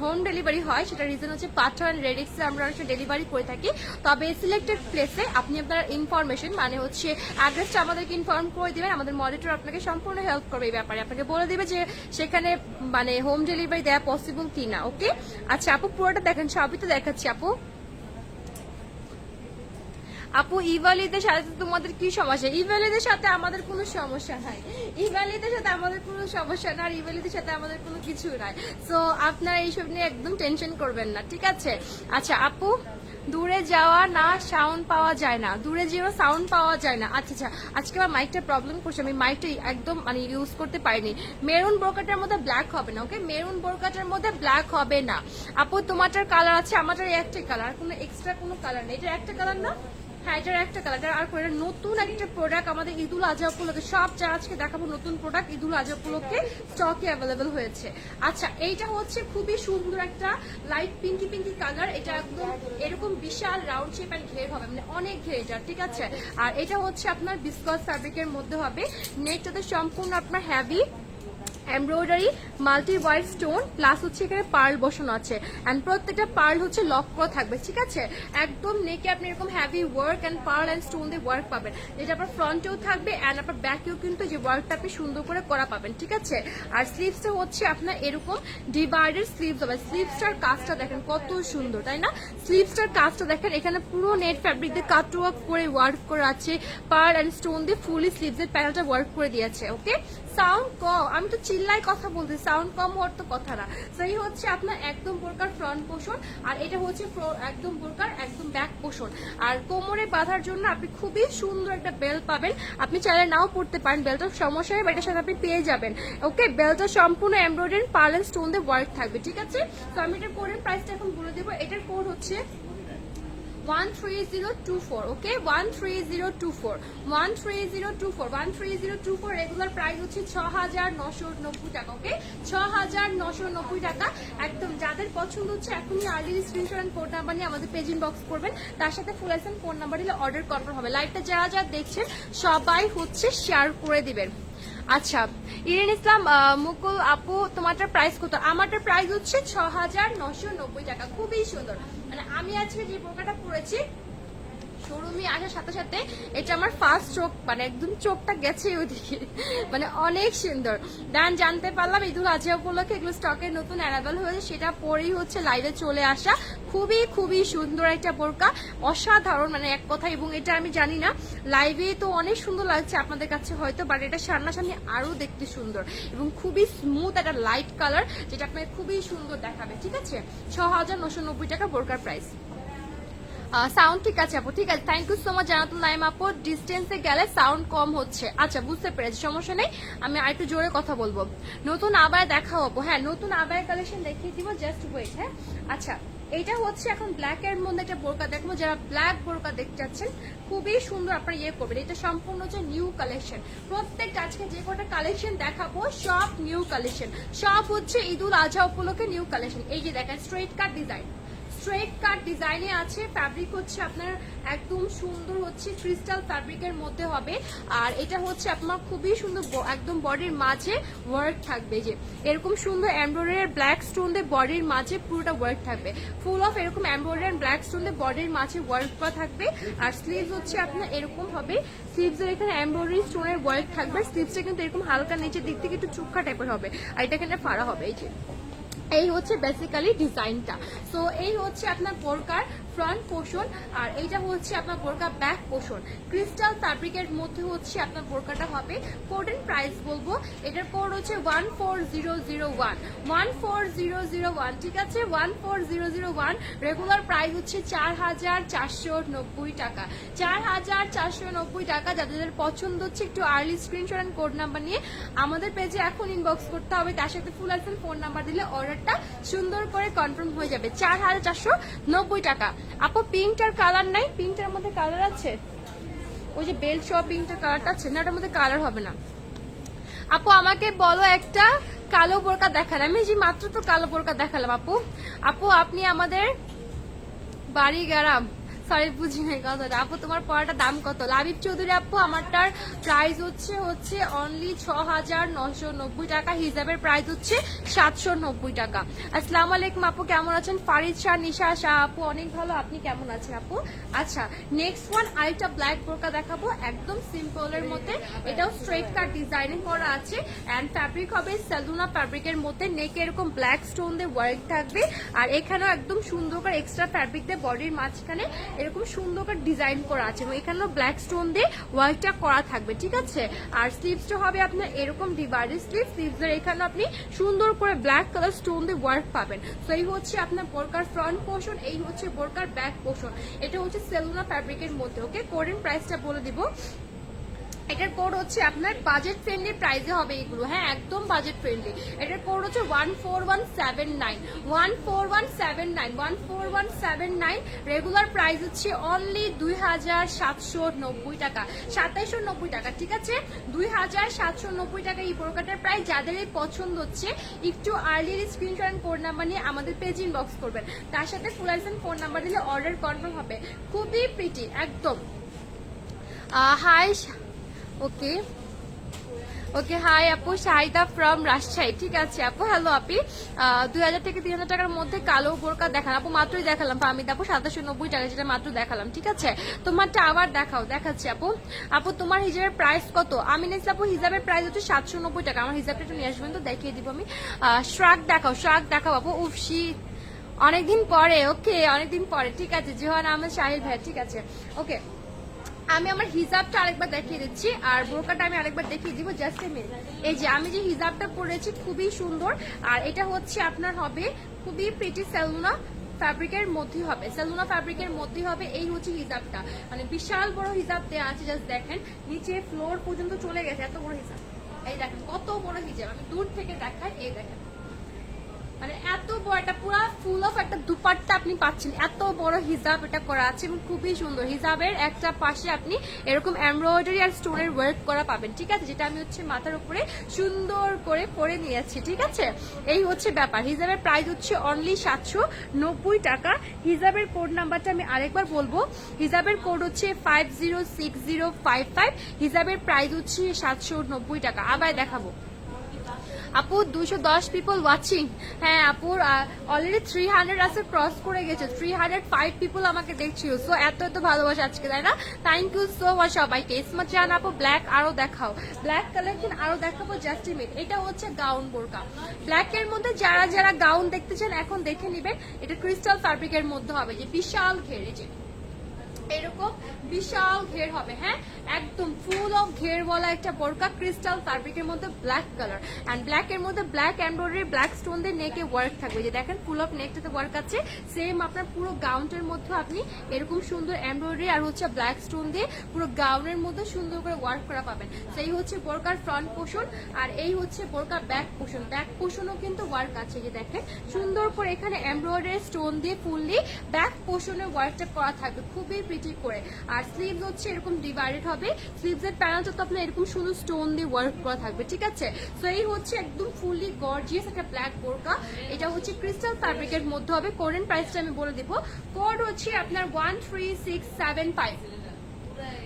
হোম ডেলিভারি হয়, সেটা রিজন হচ্ছে পাঠান রেডিক্সে আমরা অনেক ডেলিভারি করে থাকি। তবে সিলেক্টেড প্লেসে আপনি আপনার ইনফরমেশন মানে হচ্ছে অ্যাড্রেসটা আমাদেরকে ইনফর্ম করে দিবেন, আমাদের মনিটর আপনাকে সম্পূর্ণ হেল্প করবে এই ব্যাপারে, আপনাকে বলে দিবে যে সেখানে মানে হোম ডেলিভারি দেওয়া পসিবল কিনা। ওকে, আচ্ছা আপু পুরোটা দেখেন, সবই তো দেখাচ্ছি আপু। আপু ইভালিদের সাথে তোমাদের কি সমস্যা? ইভালিদের সাথে আমাদের কোনো সমস্যা নাই, ইভালিদের সাথে আমাদের কোনো সমস্যা না, আর ইভালিদের সাথে আমাদের কোনো কিছু নাই। সো আপনারা এইসব নিয়ে একদম টেনশন করবেন না, ঠিক আছে? আচ্ছা আপু, দূরে যাওয়া না সাউন্ড পাওয়া যায় না, দূরে যেও সাউন্ড পাওয়া যায় না। আচ্ছা আচ্ছা, আজকে আমার মাইকটা প্রবলেম করছে, আমি মাইকটা একদম মানে ইউজ করতে পারিনি। মেরুন বোরকাটার মধ্যে ব্ল্যাক হবে না, ওকে? মেরুন বোরকাটার মধ্যে ব্ল্যাক হবে না। আপু তোমারটার কালার আছে, আমারটার একটাই কালার, কোনো এক্সট্রা কোনো কালার নেই। এটা একটা কালার না? হ্যাঁ এটার একটা কালার। আর নতুন একটা প্রোডাক্ট আমাদের ঈদুল আজহা উপলক্ষে, সব যা আজকে দেখাবো নতুন প্রোডাক্ট ঈদুল আজহা উপলক্ষে স্টকে অ্যাভেলেবেল হয়েছে। আচ্ছা এইটা হচ্ছে খুবই সুন্দর একটা লাইট পিঙ্কি পিঙ্কি কালার, এটা একদম এরকম বিশাল রাউন্ড শেপ এন্ড ঘের হবে, মানে অনেক ঘের এটা, ঠিক আছে? আর এটা হচ্ছে আপনার বিস্কস ফ্যাব্রিকের মধ্যে হবে, নেকটাতে সম্পূর্ণ আপনার heavy embroidery multi white stone plus হচ্ছে এখানে পার্ল বসানো আছে, এন্ড প্রত্যেকটা পার্ল হচ্ছে লক করা থাকবে, ঠিক আছে? একদম নেকে আপনি এরকম heavy work and pearl and stone দিয়ে ওয়ার্ক পাবেন, যেটা আপনার ফ্রন্টেও থাকবে এন্ড আপনার ব্যাকেও কিন্তু যে ওয়ার্কটা আপনি সুন্দর করে করা পাবেন, ঠিক আছে? আর স্লিভসটা হচ্ছে আপনার এরকম ডিভাইডেড স্লিভস হবে। স্লিভসটার কাজটা দেখেন কত সুন্দর, তাই না? স্লিভসটার কাজটা দেখেন, এখানে পুরো নেট ফ্যাব্রিক দিয়ে কাট ওয়ার্ক করে ওয়ার্ক করা আছে, পার্ল এন্ড স্টোন দিয়ে ফুলি স্লিভসের প্যানেলটা ওয়ার্ক করে দিয়েছে। ওকে, সাউন্ড কম, আমি তো চিল্লাই কথা বলছি, সাউন্ড কম হওয়ার তো কথা না। সেই হচ্ছে আপনার একদম বোরকার ফ্রন্ট পোর্শন, আর এটা হচ্ছে একদম বোরকার একদম ব্যাক পোর্শন। আর কোমরে বাঁধার জন্য আপনি খুবই সুন্দর একটা বেল্ট পাবেন, আপনি চাইলে নাও পড়তে পারেন, বেল্টের সমস্যা হয় এটার সাথে আপনি পেয়ে যাবেন। ওকে, বেল্টটা সম্পূর্ণ এমব্রয়ডারি পার্ল এন্ড স্টোন দিয়ে ওয়ার্ক থাকবে, ঠিক আছে? তো আমি এটার কোডের প্রাইসটা এখন বলে দেবো। এটার কোড হচ্ছে 13024, ওকে? 13024, 13024, 13024। রেগুলার প্রাইস হচ্ছে 6990 টাকা, ওকে? 6990 টাকা একদম। যাদের পছন্দ হচ্ছে এখনই আর্লি স্ক্রিনশট কোড নাম্বার নিয়ে আমাদের পেজ ইনবক্স করবেন, তার সাথে ফুল আইসন ফোন নাম্বার দিলে অর্ডার কনফার্ম হবে। লাইভটা যারা যারা দেখছেন সবাই হচ্ছে শেয়ার করে দিবেন। আচ্ছা ইরিন ইসলাম মুকুল আপু তোমারটার প্রাইস কত? আমারটার প্রাইস হচ্ছে 6990 টাকা, খুবই সুন্দর। মানে আমি আজকে যে বোরকাটা পরেছি শোরুমে আসার সাথে সাথে এটা আমার ফার্স্ট চোখ, মানে একদম চোখটা গেছে ওইদিকে, মানে অনেক সুন্দর। দেন জানতে পারলাম ঈদুল আজহা উপলক্ষে এগুলো স্টকে নতুন অ্যারাইভাল হয়েছে, সেটা পরেই হচ্ছে লাইভে চলে আসা। খুবই খুবই সুন্দর একটা বোরকা, অসাধারণ মানে এক কথা। এবং এটা আমি জানি না লাইভে তো অনেক সুন্দর লাগছে আপনাদের কাছে হয়তো, বাট এটা সামনাসামনি আরো দেখতে সুন্দর এবং খুবই স্মুথ একটা লাইট কালার, যেটা আপনাকে খুবই সুন্দর দেখাবে। ঠিক আছে, 6,990 টাকা বোরকার প্রাইস। সাউন্ড ঠিক আছে আপু, ঠিক আছে, thank you so much Jannatul Naim আপু। ডিস্টেন্সে গেলে সাউন্ড কম হচ্ছে, আচ্ছা বুঝতে পেরেছি, সমস্যা নেই, আমি আরেকটু জোরে কথা বলবো। নতুন আবার দেখাও আপু, হ্যাঁ নতুন আবার কালেকশন দেখিয়ে দিব, জাস্ট ওয়েট। হ্যাঁ আচ্ছা, এটা হচ্ছে এখন ব্ল্যাক এর মধ্যে একটা বোরকা দেখবো, যারা ব্ল্যাক বোরকা দেখতে চাচ্ছেন খুবই সুন্দর আপনারা ইয়ে করবেন। এটা সম্পূর্ণ হচ্ছে নিউ কালেকশন, প্রত্যেকটা আজকে যে কটা কালেকশন দেখাবো সব নিউ কালেকশন, সব হচ্ছে ঈদুল আজহা উপলক্ষে নিউ কালেকশন। এই যে দেখেন স্ট্রেট কাট ডিজাইন, স্ট্রেট কাট ডিজাইনে আছে, ফ্যাব্রিক হচ্ছে আপনার একদম সুন্দর হচ্ছে ক্রিস্টাল ফ্যাব্রিকের মধ্যে হবে। আর এটা হচ্ছে আপনার খুবই সুন্দর একদম বডির মাঝে ওয়ার্ক থাকবে, যে এরকম সুন্দর এমব্রয়ডারি ব্ল্যাক স্টোন দিয়ে বডির মাঝে পুরোটা ওয়ার্ক থাকবে, ফুল অফ এরকম এমব্রয়ডারি ব্ল্যাক স্টোন দিয়ে বডির মাঝে ওয়ার্ক করা থাকবে। আর স্লিভস হচ্ছে আপনার এরকম হবে, স্লিভসের এখানে এমব্রয়ডারি স্টোনের ওয়ার্ক থাকবে, স্লিভসটা কিন্তু এরকম হালকা নিচের দিক থেকে একটু চুক্কা টাইপের হবে, আর এটা এখানে ফাড়া হবে। এই যে এই হচ্ছে বেসিক্যালি ডিজাইনটা। সো এই হচ্ছে আপনার বোরকার ফ্রন্ট পোর্শন, আর এইটা হচ্ছে আপনার বোরকা ব্যাক পোর্শন। ক্রিস্টাল ফ্যাব্রিকের মধ্যে হচ্ছে আপনার বোরকাটা হবে। কোড এন্ড প্রাইস বলবো, এটার কোড হচ্ছে 14001, 14001, ঠিক আছে 14001। রেগুলার প্রাইস হচ্ছে 4,490 টাকা, 4,490 টাকা। যাদের পছন্দ হচ্ছে একটু early screenshot and code number নিয়ে আমাদের পেজে এখন ইনবক্স করতে হবে, তার সাথে ফুল আইফোন ফোন নাম্বার দিলে অর্ডারটা সুন্দর করে কনফার্ম হয়ে যাবে। 4,490 টাকা। আপু পিঙ্কটার কালার নাই, পিঙ্কটার মধ্যে কালার আছে, ওই যে বেল্ট সহ পিঙ্কটার কালারটা আছে না, ওটার মধ্যে কালার হবে না। আপু আমাকে বলো একটা কালো বোরকা দেখান, আমি যে মাত্র তো কালো বোরকা দেখালাম। আপু আপু আপনি আমাদের বাড়ি গেরাম, সরি বুঝি নাই কথাটা। আপু তোমার পড়াটার দাম কত? লাবিব চৌধুরী আপু আমারটার প্রাইস হচ্ছে অনলি 6,990 টাকা, হিজাবের প্রাইস হচ্ছে 790 টাকা। আসসালামু আলাইকুম আপু, কেমন আছেন? ফারিদ শাহ, নিশা শাহ আপু অনেক ভালো, আপনি কেমন আছেন আপু? আচ্ছা নেক্সট ওয়ান আরেকটা ব্ল্যাক বোরকা দেখাবো, একদম সিম্পলের মধ্যে, এটাও স্ট্রেট কাট ডিজাইনিং করা আছে এন্ড ফ্যাব্রিক হবে সেলুনা ফ্যাব্রিকের মধ্যে, নেকে এরকম ব্ল্যাক স্টোন দিয়ে ওয়ার্ক থাকবে, আর এখানেও একদম সুন্দর করে এক্সট্রা ফ্যাব্রিক দিয়ে বডির মাঝখানে এরকম সুন্দর করে ডিজাইন করা আছে এবং এখানেও ব্ল্যাক স্টোন দিয়ে ওয়ার্কটা করা থাকবে, ঠিক আছে। আর স্লিভসটা হবে আপনার এরকম ডিভাইডেড স্লিভ, স্লিভসের এখানে আপনি সুন্দর করে ব্ল্যাক কালার স্টোন দিয়ে ওয়ার্ক পাবেন। তো এই হচ্ছে আপনার বোরকার ফ্রন্ট পোর্শন, এই হচ্ছে বোরকার ব্যাক পোর্শন, এটা হচ্ছে সেলুনা ফ্যাব্রিকের মধ্যে। ওকে, কোরিয়ান প্রাইসটা বলে দিব, এটার কোড হচ্ছে আপনার বাজেট ফ্রেন্ডলি প্রাইসে হবে এগুলো, হ্যাঁ একদম বাজেট ফ্রেন্ডলি। এটার কোড হচ্ছে 14179, 14179, 14179। রেগুলার প্রাইস হচ্ছে অনলি 2,790 টাকা, 2,790 টাকা, ঠিক আছে 2,790 টাকা এই বোরকাটার প্রাইস। যাদের এই পছন্দ হচ্ছে একটু আর্লি স্ক্রিনশট কোড নাম্বার নিয়ে আমাদের পেজ ইনবক্স করবেন, তার সাথে ফুল আইফোন ফোন নাম্বার দিলে অর্ডার কনফার্ম হবে। খুবই প্রিটি একদম। হাই ওকে ওকে, হাই আপু, শাহিদা ফ্রম রাজশাহী, ঠিক আছে আপু, হ্যালো আপি। 2,000 থেকে 3,000 টাকার মধ্যে কালো বোরকা দেখান আপু, মাত্রই দেখালাম ফাহমিদ আপু, 2,790 টাকা, যেটা মাত্র দেখালাম, ঠিক আছে। তোমারটা আবার দেখাও, দেখাচ্ছি আপু। আপু তোমার হিজাবের প্রাইস কত? আমি নিয়েছি আপু হিজাবের প্রাইস হচ্ছে 790 টাকা, আমার হিজাবটা একটু নিয়ে আসবেন তো, দেখিয়ে দিব আমি। শ্রাক দেখাও, শ্রাক দেখাও আপু, উফ শীত অনেকদিন পরে, ওকে অনেকদিন পরে, ঠিক আছে জোহান আহমেদ সাহিল ভাই, ঠিক আছে ওকে। আমি আমার হিজাবটা আরেকবার দেখিয়ে দিচ্ছি আর বোরকাটা আমি আরেকবার দেখিয়ে দিব, জাস্ট এ মিনিট। এই যে আমি যে হিজাবটা পরেছি খুবই সুন্দর, আর এটা হচ্ছে আপনার হবে খুবই প্রিটি সেলুনা ফ্যাব্রিকের মধ্যে হবে, সেলুনা ফ্যাব্রিকের মধ্যে হবে। এই হচ্ছে হিজাবটা, মানে বিশাল বড় হিজাব দেওয়া আছে, জাস্ট দেখেন নিচে ফ্লোর পর্যন্ত চলে গেছে, এত বড় হিজাব। এই দেখেন কত বড় হিজাব, আমি দূর থেকে দেখাই, এই দেখেন মানে এত বড়, একটা পুরো ফুল অফ একটা দুপাট্টা আপনি পাচ্ছেন, এত বড় হিজাব এটা করা আছে এবং খুবই সুন্দর। হিজাবের একটা পাশে আপনি এরকম এমব্রয়ডারি আর স্টোনের ওয়ার্ক করা পাবেন, ঠিক আছে, যেটা আমি হচ্ছে মাথার উপরে সুন্দর করে পরে নিয়েছি, ঠিক আছে। এই হচ্ছে ব্যাপার। হিজাবের প্রাইস হচ্ছে অনলি 790 টাকা। হিজাবের কোড নাম্বারটা আমি আরেকবার বলবো, হিজাবের কোড হচ্ছে 506055, হিজাবের প্রাইস হচ্ছে 790 টাকা। আবার দেখাবো, আপু 210 পিপল ওয়াচিং। হ্যাঁ আপুর অলরেডি 300 আছে, ক্রস করে গেছে, 305 পিপল আমাকে দেখছিল। সো এত এত ভালোবাসা আজকে, তাই না? থ্যাংক ইউ সো মাচ সবাইকে। ইসমা জান আপু ব্ল্যাক আরো দেখাও, ব্ল্যাক কালেকশন আরো দেখাবো, জাস্ট এ মিনিট। এটা হচ্ছে গাউন বোরকা, ব্ল্যাক এর মধ্যে যারা যারা গাউন দেখতে চান এখন দেখে নিবেন। এটা ক্রিস্টাল ফ্যাব্রিকের মধ্যে হবে, যে বিশাল ঘেরে, যে এরকম বিশাল ঘের হবে। হ্যাঁ, একদম ফুল অফ ঘের বলা একটা বোরকা, ক্রিস্টাল ফ্যাব্রিকের মধ্যে ব্ল্যাক কালার, এন্ড ব্ল্যাক এর মধ্যে ব্ল্যাক এমব্রয়ডারি, ব্ল্যাক স্টোন দিয়ে নেকে ওয়ার্ক থাকবে। যে দেখেন ফুল অফ নেকটাতে ওয়ার্ক আছে, সেম আপনার পুরো গাউনের মধ্যে আপনি এরকম সুন্দর এমব্রয়ডারি আর হচ্ছে ব্ল্যাক স্টোন দিয়ে পুরো গাউনের মধ্যে সুন্দর করে ওয়ার্ক করা পাবেন। সেই হচ্ছে বোরকার ফ্রন্ট পোর্শন, আর এই হচ্ছে বোরকা ব্যাক পোর্শন। ব্যাক পোর্শনও কিন্তু ওয়ার্ক আছে, যে দেখেন সুন্দর করে এখানে এমব্রয়ডারি স্টোন দিয়ে ফুললি ব্যাক পোর্শনের ওয়ার্কটা করা থাকবে, খুবই প্রিটি করে। আর স্লিভস হচ্ছে এরকম ডিভাইডেড হবে, স্লিভস এর প্যানেলটা তো আপনার এরকম সুন্দর স্টোন দিয়ে ওয়ার্ক করা থাকবে, ঠিক আছে? সো এই হচ্ছে একদম ফুললি গর্জিয়াস একটা ব্ল্যাক বোরকা। এটা হচ্ছে ক্রিস্টাল ফ্যাব্রিকের মধ্যে হবে। কোরিয়ান প্রাইসটা আমি বলে দিব, কোড হচ্ছে আপনার 13675,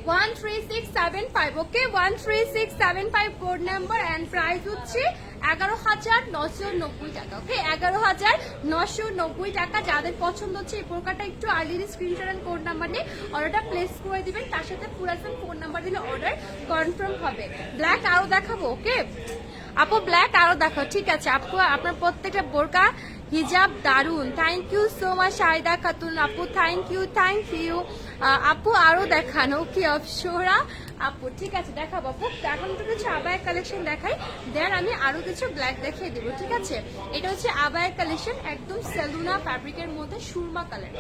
13675। ওকে, 13675 কোড নাম্বার, এন্ড প্রাইস হচ্ছে 11,990 টাকা। ওকে, 11,990 টাকা। যাদের পছন্দ হচ্ছে এই বোরকাটা, একটু early screenshot and code number নিয়ে অর্ডারটা প্লেস করে দিবেন, তার সাথে পুরাতন ফোন নাম্বার দিলে অর্ডার কনফার্ম হবে। ব্ল্যাক আরো দেখাবো। ওকে আপু, ব্ল্যাক আরো দেখাও, ঠিক আছে আপু। আপনার প্রত্যেকটা বোরকা হিজাব দারুন, thank you so much Shahida Khatun আপু, থ্যাংক ইউ, থ্যাংক ইউ আপু। আরো দেখান। ওকে অপসরা আপু, ঠিক আছে দেখাবো আপু। এখন তো কিছু আবায়ের কালেকশন দেখাই, দেন আমি আরো কিছু ব্ল্যাক দেখিয়ে দিব, ঠিক আছে? এটা হচ্ছে আবায়ের কালেকশন, একদম সেলুনা ফ্যাব্রিকের মধ্যে সুরমা কালার।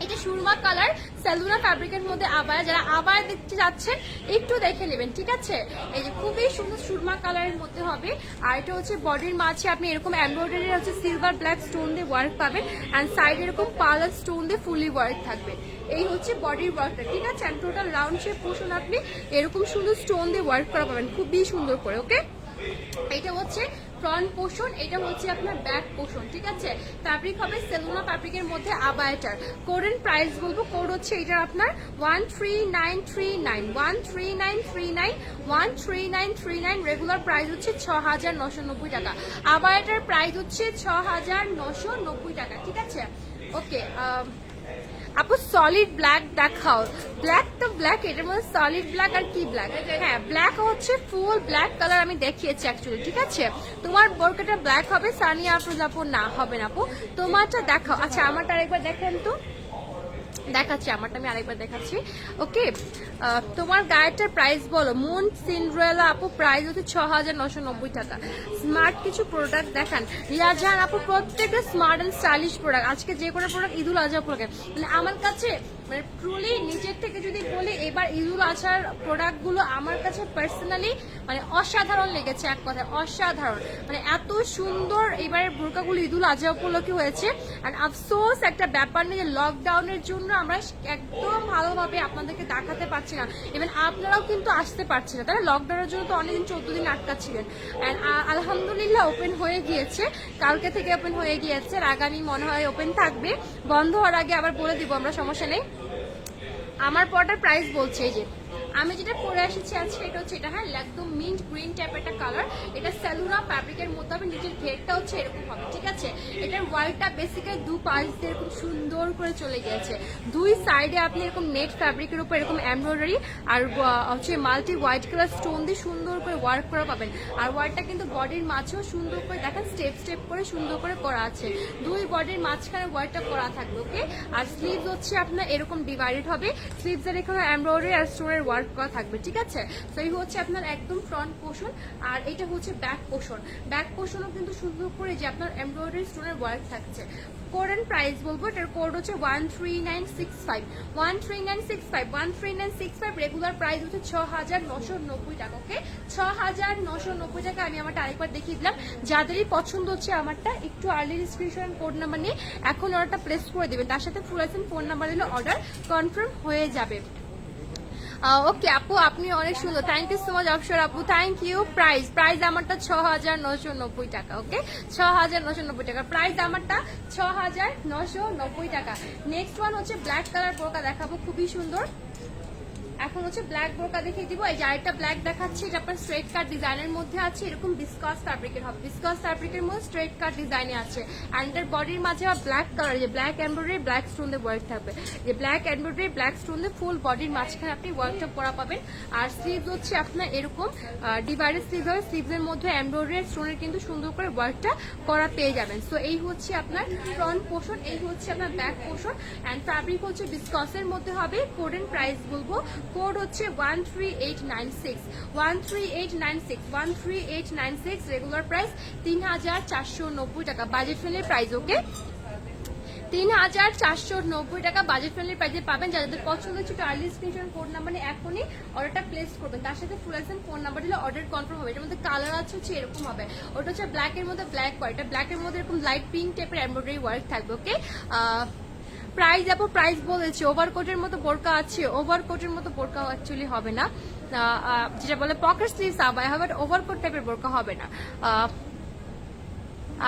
এটা সুরমা কালার সেলুনা ফ্যাব্রিকের মধ্যে আবায়া, যারা আবায়া দেখতে যাচ্ছেন একটু দেখে নেবেন, ঠিক আছে? এই যে খুবই সুন্দর সুরমা কালারের মধ্যে হবে। আর এটা হচ্ছে বডির মাঝে আপনি এরকম এমব্রয়ডারি হচ্ছে সিলভার ব্ল্যাক স্টোন দিয়ে ওয়ার্ক পাবেন, এন্ড সাইডে এরকম পার্লার স্টোন দিয়ে ফুলি ওয়ার্ক থাকবে। এই হচ্ছে বডির ওয়ার্কটা, ঠিক আছে? And total round shape portion আপনি এরকম সুন্দর স্টোন দিয়ে ওয়ার্ক করা পাবেন, খুবই সুন্দর করে। ওকে, এটা হচ্ছে ফ্রন্ট পোর্শন, এটা হচ্ছে আপনার ব্যাক পোর্শন, ঠিক আছে? ফ্যাব্রিক হবে সেলুনা ফ্যাব্রিকের মধ্যে আবায়াটার। কোডের প্রাইস বলবো, কোড হচ্ছে এটা আপনার 13939, 13939, 13939। রেগুলার প্রাইস হচ্ছে 6,990 টাকা। আবায়াটার প্রাইস হচ্ছে 6,990 টাকা, ঠিক আছে? ওকে আপু, সলিড ব্ল্যাক দেখাও। ব্ল্যাক তো ব্ল্যাক, এটার মধ্যে সলিড ব্ল্যাক আর কি ব্ল্যাক? হ্যাঁ, ব্ল্যাক হচ্ছে ফুল ব্ল্যাক কালার আমি দেখিয়েছি অ্যাকচুয়ালি, ঠিক আছে? তোমার বোরকাটা ব্ল্যাক হবে, সানিয়া আফরোজ আপু না হবে না আপু, তোমারটা দেখাও। আচ্ছা, আমারটা আরেকবার দেখেন তো, দেখাচ্ছি আমারটা, আমি আরেকবার দেখাচ্ছি। ওকে, তোমার গায়েটার প্রাইস বলো। মুন সিন্ড্রেলা আপু, প্রাইস হচ্ছে 6,990 টাকা। স্মার্ট কিছু প্রোডাক্ট দেখান। রিয়াজান আপু, প্রত্যেকটা স্মার্ট এন্ড স্টাইলিশ প্রোডাক্ট। আজকে যে কোনো প্রোডাক্ট ঈদুল আজহা প্রোডাক্ট, মানে আমার কাছে মানে ট্রুলি নিজের থেকে যদি বলি, এবার ঈদুল আজহার প্রোডাক্টগুলো আমার কাছে পার্সোনালি মানে অসাধারণ লেগেছে, এক কথায় অসাধারণ। মানে এত সুন্দর এবারের বোরকাগুলো ঈদুল আজহা উপলক্ষে হয়েছে। আর আফসোস একটা ব্যাপার নেই যে লকডাউনের জন্য আমরা একদম ভালোভাবে আপনাদেরকে দেখাতে পারছি না, ইভেন আপনারাও কিন্তু আসতে পারছি না, তাই না? লকডাউনের জন্য তো অনেকদিন 14 দিন আটকা ছিলেন। অ্যান্ড আলহামদুলিল্লাহ ওপেন হয়ে গিয়েছে, কালকে থেকে ওপেন হয়ে গিয়েছে, আর আগামী মনে হয় ওপেন থাকবে। বন্ধ হওয়ার আগে আবার বলে দিব আমরা, সমস্যা নেই। আমার পটার প্রাইস বলছে, এই যে আমি যেটা পরে এসেছি আজকে, এটা হচ্ছে এটা, হ্যাঁ, একদম মিন্ট গ্রিন টাইপের একটা কালার। এটা সেলুনা ফ্যাব্রিকের মধ্যে হবে, নিচের ঘেরটা হচ্ছে এরকম হবে, ঠিক আছে? এটার ওয়ার্কটা বেসিক্যালি দু পাশ দিয়ে এরকম সুন্দর করে চলে গিয়েছে। দুই সাইডে আপনি এরকম নেট ফ্যাব্রিকের উপর এরকম এমব্রয়ডারি আর হচ্ছে মাল্টি হোয়াইট কালার স্টোন দিয়ে সুন্দর করে ওয়ার্ক করা পাবেন। আর ওয়ার্কটা কিন্তু বডির মাঝেও সুন্দর করে দেখেন স্টেপ স্টেপ করে সুন্দর করে করা আছে, দুই বডির মাঝখানে ওয়ার্কটা করা থাকবে। ওকে, আর স্লিভস হচ্ছে আপনার এরকম ডিভাইডেড হবে, স্লিভস এর এখানে এমব্রয়ডারি আর স্টোনের ওয়ার্ক করা থাকবে, ঠিক আছে? তো এই হচ্ছে আপনার একদম ফ্রন্ট পোর্শন, আর এটা হচ্ছে ব্যাক পোর্শন। ব্যাক পোর্শনও কিন্তু সুন্দর করে যে আপনার এমব্রয়ডারি স্টোনের ওয়ার্ক থাকছে। কোড প্রাইস বলবো, এটার কোড হচ্ছে 13965, 13965, 13965। রেগুলার প্রাইস হচ্ছে 6,990 টাকা। ওকে, 6,990 টাকা। আমি আমারটা আরেকবার দেখিয়ে দিলাম, যাদেরই পছন্দ হচ্ছে আমারটা একটু আর্লি রেজিস্ট্রেশন কোড নাম্বার নিয়ে এখন অর্ডারটা প্লেস করে দেবেন, তার সাথে ফুল ফোন নাম্বার দিলে অর্ডার কনফার্ম হয়ে যাবে। ওকে আপু, আপনি অনেক সুন্দর, থ্যাংক ইউ সো মাচ অপসর আপু, থ্যাংক ইউ। প্রাইস আমারটা 6,990 টাকা। ওকে, 6,990 টাকা প্রাইস আমারটা, 6,990 টাকা। নেক্সট ওয়ান হচ্ছে ব্ল্যাক কালার বোরকা দেখাবো, খুবই সুন্দর। এখন হচ্ছে ব্ল্যাক বোরকা দেখিয়ে দিব। এই যে আরেকটা ব্ল্যাক দেখাচ্ছি, এটা আপনার স্ট্রেট কাট ডিজাইনের মধ্যে আছে, এরকম বিস্কস ফ্যাব্রিকের হবে, বিস্কস ফ্যাব্রিকের মধ্যে স্ট্রেট কাট ডিজাইনে আছে। অ্যান্ড এর বডির মাঝে ব্ল্যাক কালার, যে ব্ল্যাক এমব্রয়ডারি ব্ল্যাক স্টোন দিয়ে ওয়ার্ক থাকবে, যে ব্ল্যাক এমব্রয়ডারি ব্ল্যাক স্টোন দিয়ে ফুল বডির মাঝখানে আপনি ওয়ার্কটা করা পাবেন। আর স্লিভস হচ্ছে আপনার এরকম ডিভাইডেড স্লিভ হবে, স্লিভসের মধ্যে এমব্রয়ডারি স্টোনের কিন্তু সুন্দর করে ওয়ার্কটা করা পেয়ে যাবেন। সো এই হচ্ছে আপনার ফ্রন্ট পোর্শন, এই হচ্ছে আপনার ব্যাক পোর্শন। অ্যান্ড ফ্যাব্রিক হচ্ছে বিস্কসের মধ্যে হবে। কোড এন্ড প্রাইস বলবো, কোড হচ্ছে 13896, 13896, 13896। রেগুলার প্রাইস 3490 টাকা, বাজেট ফ্রেন্ডলি প্রাইস। ওকে, 3490 টাকা বাজেট ফ্রেন্ডলি প্রাইসে পাবেন। যাদের পছন্দ হচ্ছে একটু আর্লি স্ক্রিনশট কোড নাম্বার নিয়ে এখনই অর্ডারটা প্লেস করবেন, তার সাথে ফুল অ্যাকশন ফোন নাম্বার দিলে অর্ডার কনফার্ম হবে। এটার মধ্যে কালার আছে হচ্ছে এরকম হবে, ওটা হচ্ছে ব্ল্যাক এর মধ্যে ব্ল্যাক ওয়াইট, ব্ল্যাক এর মধ্যে এরকম লাইট পিঙ্ক টাইপের এমব্রয়ডারি ওয়ার্ক থাকবে। ওকে, প্রাইস আপু প্রাইস বলেছি, ওভারকোটের মতো বোরকা আছে, ওভারকোটের মতো বোরকা অ্যাকচুয়ালি হবে না, যেটা বলে পকেট স্লিভস আবায়া হবে, ওভারকোট টাইপের বোরকা হবে না।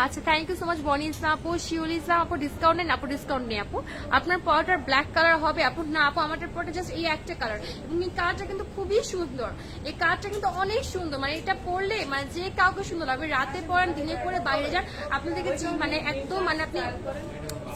আচ্ছা, থ্যাংক ইউ সো মাচ বনি ইসলাম আপু, শিউলি ইসলাম আপু। ডিসকাউন্ট নেন আপু, ডিসকাউন্ট নেই আপু। আপনার পরোটার ব্ল্যাক কালার হবে আপু? না আপু, আমাদের পরোটা জাস্ট এই একটা কালার, এবং এই কালারটা কিন্তু খুবই সুন্দর, এই কালারটা কিন্তু অনেক সুন্দর, মানে এটা পরলে মানে যে কাউকে সুন্দর লাগবে, রাতে পরেন দিনে পরে বাইরে যান আপনাদেরকে মানে একদম মানে আপনি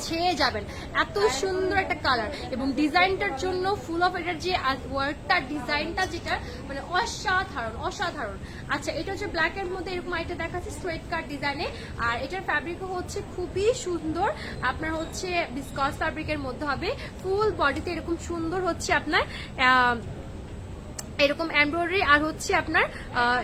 ছেয়ে যাবেন, এত সুন্দর একটা কালার। এবং ডিজাইনটার জন্য ফুল অফ এটার যে ওয়ার্কটা ডিজাইনটা যেটা মানে অসাধারণ অসাধারণ। আচ্ছা, এটা হচ্ছে ব্ল্যাক এর মধ্যে এরকম এটা দেখাচ্ছে স্ট্রেট কাট ডিজাইনে, আর এটার ফ্যাব্রিকও হচ্ছে খুবই সুন্দর, আপনার হচ্ছে বিস্কস ফ্যাব্রিকের মধ্যে হবে, ফুল বডিতে এরকম সুন্দর হচ্ছে আপনার এরকম এমব্রয়ডারি, আর হচ্ছে আপনার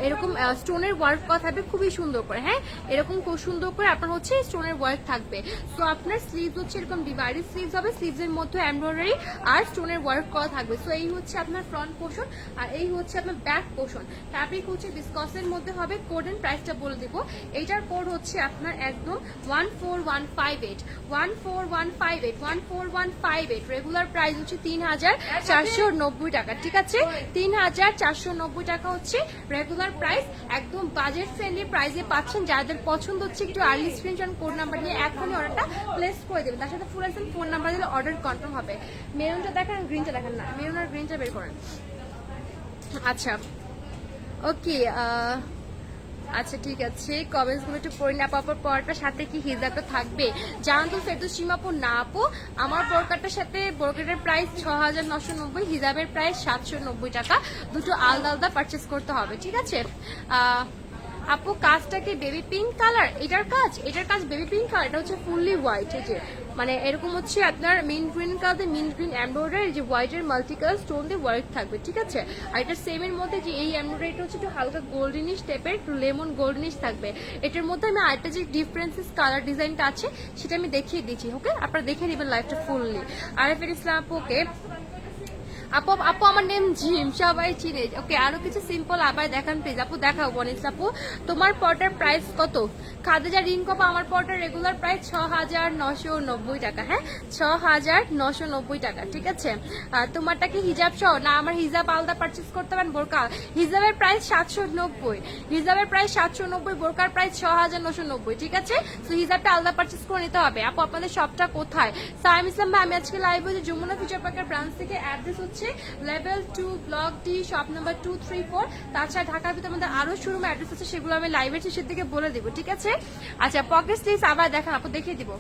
এরকম স্টোনের ওয়ার্ক করা থাকবে খুবই সুন্দর করে। হ্যাঁ, এরকম খুব সুন্দর করে আপনার হচ্ছে স্টোনের ওয়ার্ক থাকবে। সো আপনার স্লিভস হচ্ছে এরকম ডিভাইডেড স্লিভস হবে, স্লিভসের মধ্যে এমব্রয়ডারি আর স্টোনের ওয়ার্ক করা থাকবে। সো এই হচ্ছে আপনার ফ্রন্ট পোর্শন, আর এই হচ্ছে আপনার ব্যাক পোর্শন। ফ্যাব্রিক হচ্ছে বিস্কসের মধ্যে হবে। কোড এন্ড প্রাইসটা বলে দেবো, এইটার কোড হচ্ছে আপনার একদম 14158, 14158, 14158। রেগুলার প্রাইস হচ্ছে 3490 টাকা, ঠিক আছে? 3490 টাকা হচ্ছে রেগুলার প্রাইস, একদম বাজেট ফ্রেন্ডলি প্রাইসে পাচ্ছেন। যাদের পছন্দ হচ্ছে একটু আর্লি স্ক্রিনশট কোড নাম্বার নিয়ে এখনই অর্ডারটা প্লেস করে দেবেন, তার সাথে ফুল অ্যাকশন ফোন নাম্বার দিলে অর্ডার কনফার্ম হবে। মেরুনটা দেখেন, গ্রিনটা দেখেন না, মেরুন আর গ্রিনটা বের করেন। আচ্ছা, ওকে, আচ্ছা ঠিক আছে, কমেন্টস গুলো একটু পড়ে না। আপার পরটার সাথে কি হিজাবটা থাকবে? জানাতো ফেরদৌস সীমাপু। না আপু, আমার বোরকাটার সাথে বোরকাটার প্রাইস 6990, হিজাবের প্রাইস 790 টাকা, দুটো আলাদা আলাদা পারচেস করতে হবে, ঠিক আছে? আপু, কাজটা কি বেবি পিঙ্ক কালার? এটার কাজ বেবি পিঙ্ক কালার, এটা হচ্ছে ফুললি হোয়াইট, এই যে মানে এরকম হচ্ছে আপনার মিন গ্রিন কালার, মিন গ্রিন এমব্রয়ডারি, যে হোয়াইটের মাল্টি কালার স্টোন দিয়ে ওয়ার্ক থাকবে, ঠিক আছে? আর এটা সেম এর মধ্যে যে এই এমব্রয়ডারিটা হচ্ছে একটু হালকা গোল্ডেনিশ টাইপের, একটু লেমন গোল্ডেনিশ থাকবে। এটার মধ্যে আমি আরেকটা যে ডিফারেন্সেস কালার ডিজাইনটা আছে সেটা আমি দেখিয়ে দিচ্ছি। ওকে, আপনারা দেখে নেবেন লাইভটা ফুললি। আরেফিন ইসলাম আপু, ওকে আপু, আপু আমার নেম জিম, সবাই চিনে। ওকে, আরো কিছু সিম্পল আবার দেখান প্লিজ আপু, দেখাও বনিস আপু। তোমার পটার প্রাইস কত? খাদিজা রিন কপা, আমার পটার রেগুলার প্রাইস 6990 টাকা। হ্যাঁ, 6990 টাকা, ঠিক আছে? তোমারটা কি হিজাব সহ? না, আমার হিজাব আলাদা পারচেস করতে পারেন। বোরকা হিজাবের প্রাইস 790, হিজাবের প্রাইস 790, বোরকার প্রাইস 6990, ঠিক আছে? তো হিজাবটা আলাদা পারচেস করে নিতে হবে। আপু, আপনাদের শপটা কোথায়? সাইম ইসলাম ভাই, আমি আজকে লাইভ হচ্ছে যমুনা ফিচার পার্কের ব্রাঞ্চ থেকে। অ্যাড্রেস হচ্ছে level 2 block D shop number 234। তাছাড়া ঢাকার ভিতরে আমাদের আরো শোরুম অ্যাড্রেস আছে, সেগুলো আমি লাইভের শেষের দিকে বলে দিব, ঠিক আছে? আচ্ছা, পকেট স্লিভস আবার দেখান আপু, দেখিয়ে দিব।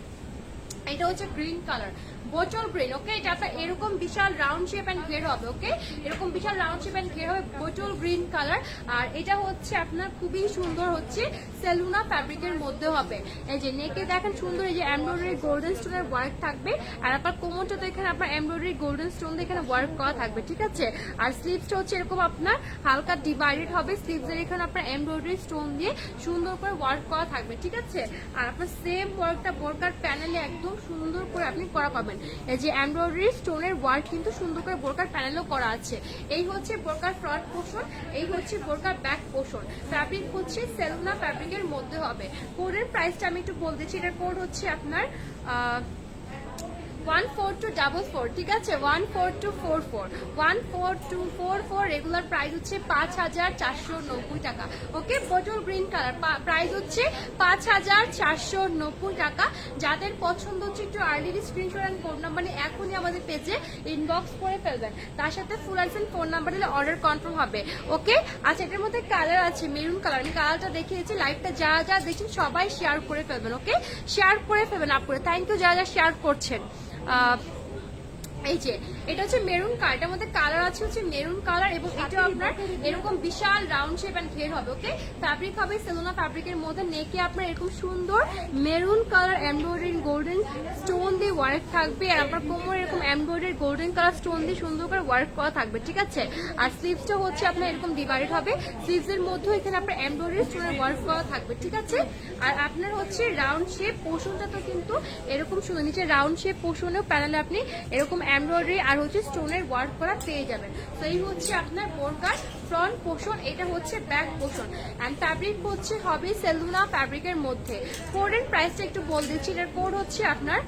এটা হচ্ছে গ্রিন কালার, বোটল গ্রিন। ওকে, এটা আপনার এরকম বিশাল রাউন্ড শেপ এন্ড ঘের হবে। ওকে, এরকম বিশাল রাউন্ড শেপ এন্ড ঘের হবে, বোটল গ্রিন কালার। আর এটা হচ্ছে আপনার খুবই সুন্দর হচ্ছে সেলুনা ফ্যাব্রিকের মধ্যে হবে। এই যে নেকে দেখেন সুন্দর, এই যে এমব্রয়ডারি গোল্ডেন স্টোনের ওয়ার্ক থাকবে, আর আপনার কোমরটা তো এখানে আপনার এমব্রয়ডারি গোল্ডেন স্টোন দিয়ে এখানে ওয়ার্ক করা থাকবে, ঠিক আছে? আর স্লিভসটা হচ্ছে এরকম আপনার হালকা ডিভাইডেড হবে, স্লিভসের এখানে আপনার এমব্রয়ডারি স্টোন দিয়ে সুন্দর করে ওয়ার্ক করা থাকবে, ঠিক আছে? আর আপনার সেম ওয়ার্কটা বোরকার প্যানেলে একদম সুন্দর করে আপনি করা পাবেন। এই যে এমব্রয়ডারি স্টোনের ওয়ার্ক কিন্তু সুন্দর করে বোরকার প্যানেলও করা আছে। এই হচ্ছে বোরকার ফ্রন্ট পোর্শন, এই হচ্ছে বোরকার ব্যাক পোর্শন। ফ্যাব্রিক হচ্ছে সেলুনা ফ্যাব্রিকের মধ্যে হবে। কোডের প্রাইসটা আমি একটু বলতেছি, এটার কোড হচ্ছে আপনার 14244, ঠিক আছে 14244, 14244, রেগুলার প্রাইস হচ্ছে 5490 টাকা। Okay, bottle green colour, price হচ্ছে 5490 টাকা। যাদের পছন্দ হচ্ছে একটু early screenshot and phone number নিয়ে এখনই আমাদের পেজে ইনবক্স করে ফেলবেন, তার সাথে ফুল অ্যান্ড ফোন নাম্বার দিলে অর্ডার কনফার্ম হবে। ওকে, আচ্ছা এটার মধ্যে কালার আছে মেরুন কালার, আমি কালারটা দেখিয়েছি। লাইভটা যা যা দেখছেন সবাই শেয়ার করে ফেলবেন। ওকে, শেয়ার করে ফেলবেন আপুরে, থ্যাংক ইউ যারা যা শেয়ার করছেন। এই যে এটা হচ্ছে মেরুন কালার, এটার মধ্যে কালার আছে হচ্ছে মেরুন কালার, এবং এটা আপনার এরকম বিশাল রাউন্ড শেপ এন্ড ঘের হবে। ওকে, ফ্যাব্রিক হবে সেলোনা ফ্যাব্রিকের মধ্যে, নেকে আপনার এরকম সুন্দর maroon colour embroidery golden stone দিয়ে ওয়ার্ক থাকবে, আর আপনার কোমরে এরকম এমব্রয়ডারি গোল্ডেন কালার স্টোন দিয়ে সুন্দর করে ওয়ার্ক করা থাকবে, ঠিক আছে। আর স্লিভসটা হচ্ছে আপনার এরকম ডিভাইডেড হবে, স্লিভসের মধ্যেও এখানে আপনার এমব্রয়ডারি স্টোনের ওয়ার্ক করা থাকবে, ঠিক আছে। আর আপনার হচ্ছে রাউন্ড শেপ পোর্শনটা তো কিন্তু এরকম সুন্দর, নিচে রাউন্ড শেপ পোর্শনেও প্যানেলে আপনি এরকম এমব্রয়ডারি আর হচ্ছে স্টোনের ওয়ার্ক করা পেয়ে যাবেন। তো এই হচ্ছে আপনার বোরকার ফ্রন্ট পোর্শন, এটা হচ্ছে ব্যাক পোর্শন, এন্ড ফ্যাব্রিক হচ্ছে হবে সেলুনা ফ্যাব্রিকের মধ্যে। কোডের প্রাইসটা একটু বল দিচ্ছি, এটার কোড হচ্ছে আপনার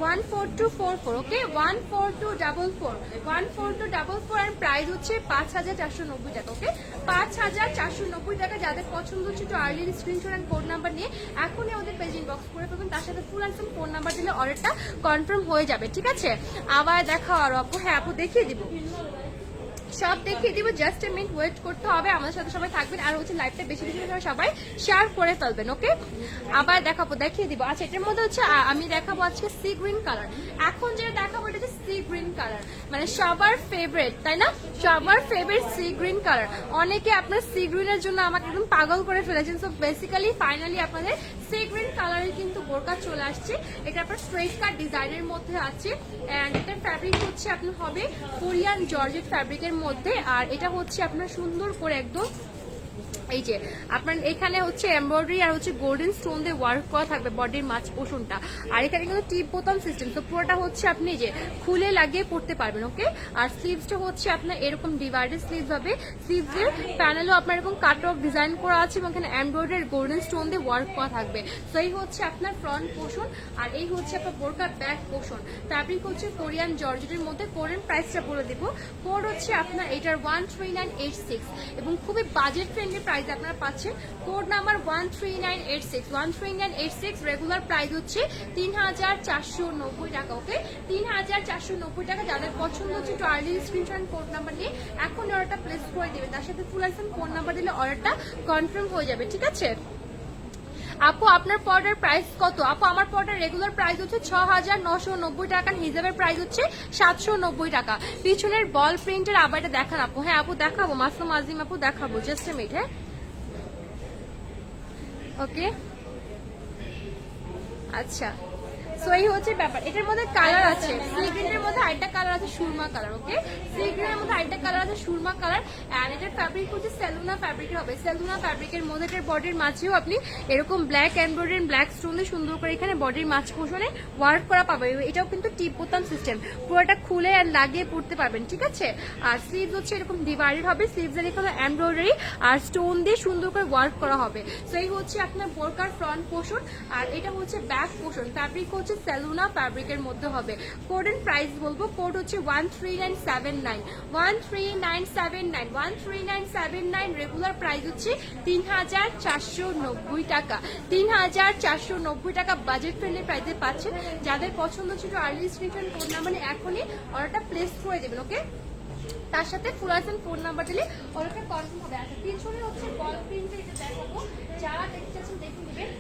14244। ওকে, 14244, 14244, এন্ড প্রাইস হচ্ছে 5490 টাকা। ওকে, 5490 টাকা। যাদের পছন্দ হচ্ছে একটু early screenshot and code number নিয়ে এখনই আমাদের পেজ ইনবক্স করে ফেলবেন, তার সাথে ফুল অ্যান্ড ফোন নাম্বার দিলে অর্ডারটা কনফার্ম হয়ে যাবে, ঠিক আছে। আবার দেখা আর আপু, হ্যাঁ আপু দেখিয়ে দিব, সব দেখিয়ে দিব, জাস্ট এ মিনিট ওয়েট করতে হবে, আমাদের সাথে সবাই থাকবেন, আর হচ্ছে লাইভটা বেশি বেশি করে সবাই শেয়ার করে ফেলবেন। ওকে, আবার দেখাবো, দেখিয়ে দিব। আচ্ছা এটার মধ্যে হচ্ছে আমি দেখাবো আজকে সি গ্রিন কালার। এখন যেটা দেখাবো এটা হচ্ছে সি গ্রিন কালার, মানে সবার ফেভারিট, তাই না, সবার ফেভারিট সি গ্রিন কালার। অনেকে আপনার সি গ্রিনের জন্য আমাকে একদম পাগল করে ফেলেছেন, সো বেসিক্যালি ফাইনালি আপনাদের সি গ্রিন কালারের কিন্তু বোরকা চলে আসছে। এটা আপনার স্ট্রেট কাট ডিজাইনের মধ্যে আছে, এন্ড এটার ফ্যাব্রিক হচ্ছে আপনার হবে কোরিয়ান জর্জেট ফ্যাব্রিকের মধ্যে, আর এটা হচ্ছে আপনার সুন্দর করে একদম এই যে আপনার এখানে হচ্ছে এমব্রয়ডারি আর হচ্ছে গোল্ডেন স্টোন দিয়ে ওয়ার্ক করা থাকবে বডির মাঝ পোর্শনটা, আর এখানে কিন্তু টিপ বোতাম সিস্টেম, তো পুরোটা হচ্ছে আপনি যে খুলে লাগিয়ে পড়তে পারবেন। ওকে, আর স্লিভসটা হচ্ছে আপনার এরকম ডিভাইডেড স্লিভস হবে, স্লিভসের প্যানেলও আপনার এরকম কাট অফ ডিজাইন করা আছে, এবং এখানে এমব্রয়ডারি গোল্ডেন স্টোন দিয়ে ওয়ার্ক করা থাকবে। তো এই হচ্ছে আপনার ফ্রন্ট পোর্শন, আর এই হচ্ছে আপনার বোরকার ব্যাক পোর্শন। ফ্যাব্রিক হচ্ছে কোরিয়ান জর্জেটের মধ্যে। কোরিয়ান প্রাইসটা বলে দেব, কোড হচ্ছে আপনার এটার 13986, এবং খুবই বাজেট ফ্রেন্ডলি প্রাইস আপনারা পাচ্ছেন। কোড নাম্বার 13986, 13986, রেগুলার প্রাইস হচ্ছে 3490 টাকা। ওকে, 3490 টাকা। যাদের পছন্দ হচ্ছে একটু আর্লি স্ক্রিনশট কোড নাম্বার নিয়ে এখন অর্ডারটা প্লেস করে দেবেন, তার সাথে ফুল অ্যান্ড ফোন নাম্বার দিলে অর্ডারটা কনফার্ম হয়ে যাবে, ঠিক আছে। আপু আপনার পর্দার প্রাইস কত? আপু আমার পর্দার রেগুলার প্রাইস হচ্ছে 6990 টাকা, হিজাবের প্রাইস হচ্ছে 790 টাকা। পিছনের বল প্রিন্টের আবার এটা দেখান আপু। হ্যাঁ আপু দেখাবো, মাসুম আজিম আপু দেখাবো, জাস্ট এ মিনিট। হ্যাঁ ওকে, আচ্ছা সো এই হচ্ছে ব্যাপার। এটার মধ্যে কালার আছে, সি গ্রিনের মধ্যে আরেকটা কালার আছে সুরমা কালার। ওকে, সি গ্রিনের মধ্যে আরেকটা কালার আছে সুরমা কালার, এন্ড এটার ফ্যাব্রিক হচ্ছে সেলুনা ফ্যাব্রিকের হবে। সেলুনা ফ্যাব্রিকের মধ্যে এটার বডির মাঝেও আপনি এরকম ব্ল্যাক এমব্রয়ডারি ব্ল্যাক স্টোন দিয়ে সুন্দর করে এখানে বডির মাঝ পোর্শনে ওয়ার্ক করা পাবে। এটাও কিন্তু টিপ বোতাম সিস্টেম, পুরোটা খুলে আর লাগিয়ে পড়তে পারবেন, ঠিক আছে। আর স্লিভস হচ্ছে এরকম ডিভাইডেড হবে, স্লিভসের এখানে এমব্রয়ডারি আর স্টোন দিয়ে সুন্দর করে ওয়ার্ক করা হবে। সো এই হচ্ছে আপনার বোরকার ফ্রন্ট পোর্শন, আর এটা হচ্ছে ব্যাক পোর্শন। ফ্যাব্রিক হচ্ছে সেলুনা ফ্যাব্রিকের মধ্যে হবে। কোড এন্ড প্রাইস বলবো, কোড হচ্ছে 13979, 13979, 13979। রেগুলার প্রাইস হচ্ছে 3490 টাকা, 3490 টাকা। বাজেট ফ্রেন্ডলি প্রাইসে পাচ্ছেন। যাদের পছন্দ ছিল আর্লি স্ক্রিনশট কোড নাম্বার এখনই অর্ডারটা প্লেস করে দেবেন। ওকে, তার সাথে ফুল অ্যান্ড ফোন নাম্বার দিলে অর্ডারটা কনফার্ম হবে। আচ্ছা পিছনে হচ্ছে বল প্রিন্টে এটা দেখাবো, যারা দেখতে চাচ্ছেন দেখে নেবেন।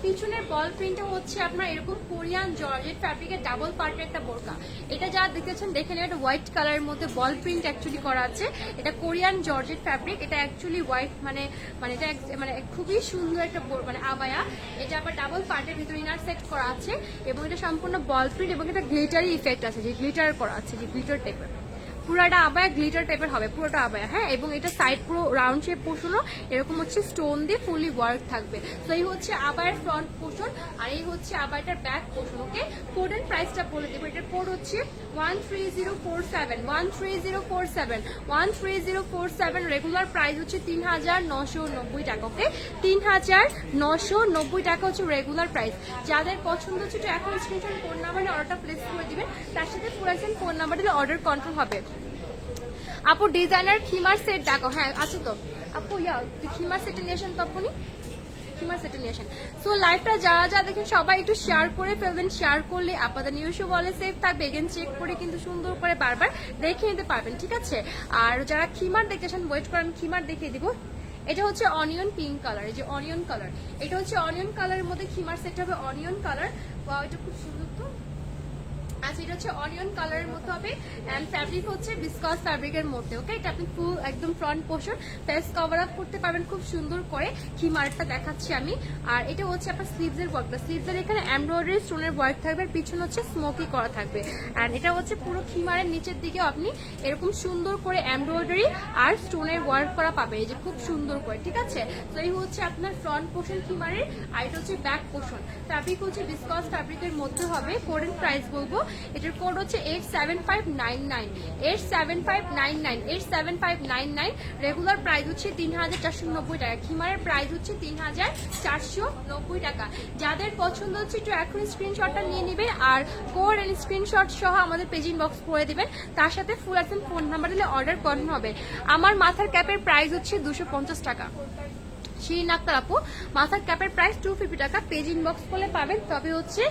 পিছনের বল প্রিন্টটা হচ্ছে আপনার এরকম কোরিয়ান জর্জেট ফ্যাব্রিকের ডাবল পার্টের একটা বোরকা। এটা যারা দেখতেছেন দেখে নেবেন, এটা হোয়াইট কালারের মধ্যে বল প্রিন্ট অ্যাকচুয়ালি করা আছে। এটা কোরিয়ান জর্জেট ফ্যাব্রিক, এটা অ্যাকচুয়ালি হোয়াইট মানে এটা মানে খুবই সুন্দর একটা মানে আবায়া। এটা আবার ডাবল পার্টের ভিতরে ইনার সেট করা আছে, এবং এটা সম্পূর্ণ বল প্রিন্ট, এবং এটা গ্লিটারি ইফেক্ট আছে, যে গ্লিটার করা আছে, যে গ্লিটার টাইপের। পুরাটা আবায়া গ্লিটার টাইপের হবে, পুরোটা আবায়া, হ্যাঁ। এবং এটা সাইড পুরো রাউন্ড শেপ পোর্শনও এরকম হচ্ছে স্টোন দিয়ে ফুলি ওয়ার্ক থাকবে। তো এই হচ্ছে আবায়ার ফ্রন্ট পোর্শন, আর এই হচ্ছে আবায়াটার ব্যাক পোর্শন। ওকে, কোডের প্রাইসটা বলে দেবো। এটার কোড হচ্ছে 13047, 13047, 13047। রেগুলার প্রাইস হচ্ছে 3990 টাকা। ওকে, 3990 টাকা হচ্ছে রেগুলার প্রাইস। যাদের পছন্দ হচ্ছে তো এখন স্ক্রিনশট ফোন নাম্বারে অর্ডারটা প্লেস করে দিবেন, তার সাথে ফুল ফোন নাম্বার দিলে অর্ডার কনফার্ম হবে। আপু ডিজাইনার খিমার সেট দেখো, হ্যাঁ আছে তো আপু, খিমার সেটে নিয়ে আসেন তো আপনি, খিমার সেটে নিয়ে আসেন। সো লাইভটা যারা যা দেখেন সবাই একটু শেয়ার করে ফেলবেন, শেয়ার করলে আপনাদের নিউজও বলে সেভ থাকবে, এগেন চেক করে কিন্তু সুন্দর করে বারবার দেখে নিতে পারবেন, ঠিক আছে। আর যারা খিমার দেখতে চান ওয়েট করে, আমি খিমার দেখিয়ে দিব। এটা হচ্ছে অনিয়ন পিঙ্ক কালার, এই যে অনিয়ন কালার, এটা হচ্ছে অনিয়ন কালারের মধ্যে খিমার সেট হবে অনিয়ন কালার। এটা খুব সুন্দর তো। আচ্ছা, এটা হচ্ছে অনিয়ন কালারের মধ্যে হবে এন্ড ফ্যাব্রিক হচ্ছে বিস্কস ফ্যাব্রিকের মধ্যে। ওকে, এটা আপনি ফুল একদম front portion face cover up করতে পারবেন খুব সুন্দর করে। খিমারটা দেখাচ্ছি আমি। আর এটা হচ্ছে আপনার স্লিভস এর ওয়ার্কটা, স্লিভস এর এখানে এমব্রয়ডারি স্টোনের ওয়ার্ক থাকবে, আর পিছনে হচ্ছে স্মোকি করা থাকবে। এন্ড এটা হচ্ছে পুরো খিমারের নিচের দিকেও আপনি এরকম সুন্দর করে এমব্রয়ডারি আর স্টোনের ওয়ার্ক করা পাবেন, এই যে খুব সুন্দর করে, ঠিক আছে। তো এই হচ্ছে আপনার ফ্রন্ট পোর্শন খিমারের, আর এটা হচ্ছে ব্যাক পোর্শন। ফ্যাব্রিক হচ্ছে বিস্কস ফ্যাব্রিকের মধ্যে হবে। কোডের প্রাইস বলবো, এটার কোড হচ্ছে 87599, 87599, 87599। রেগুলার প্রাইস হচ্ছে 3490 টাকা। খিমারের প্রাইস হচ্ছে 3490 টাকা। যাদের পছন্দ হচ্ছে একটু এখন স্ক্রিনশটটা নিয়ে নেবেন, আর কোড এন্ড স্ক্রিনশট সহ আমাদের পেজ ইনবক্স করে দিবেন, তার সাথে ফুল একদম ফোন নাম্বার দিলে অর্ডার কনফার্ম হবে। আমার মাথার ক্যাপের প্রাইস হচ্ছে 250 টাকা। শিরিন আক্তার আপু, মাথার ক্যাপের প্রাইস 250 টাকা, পেজ ইনবক্স করলে পাবেন। তবে হচ্ছে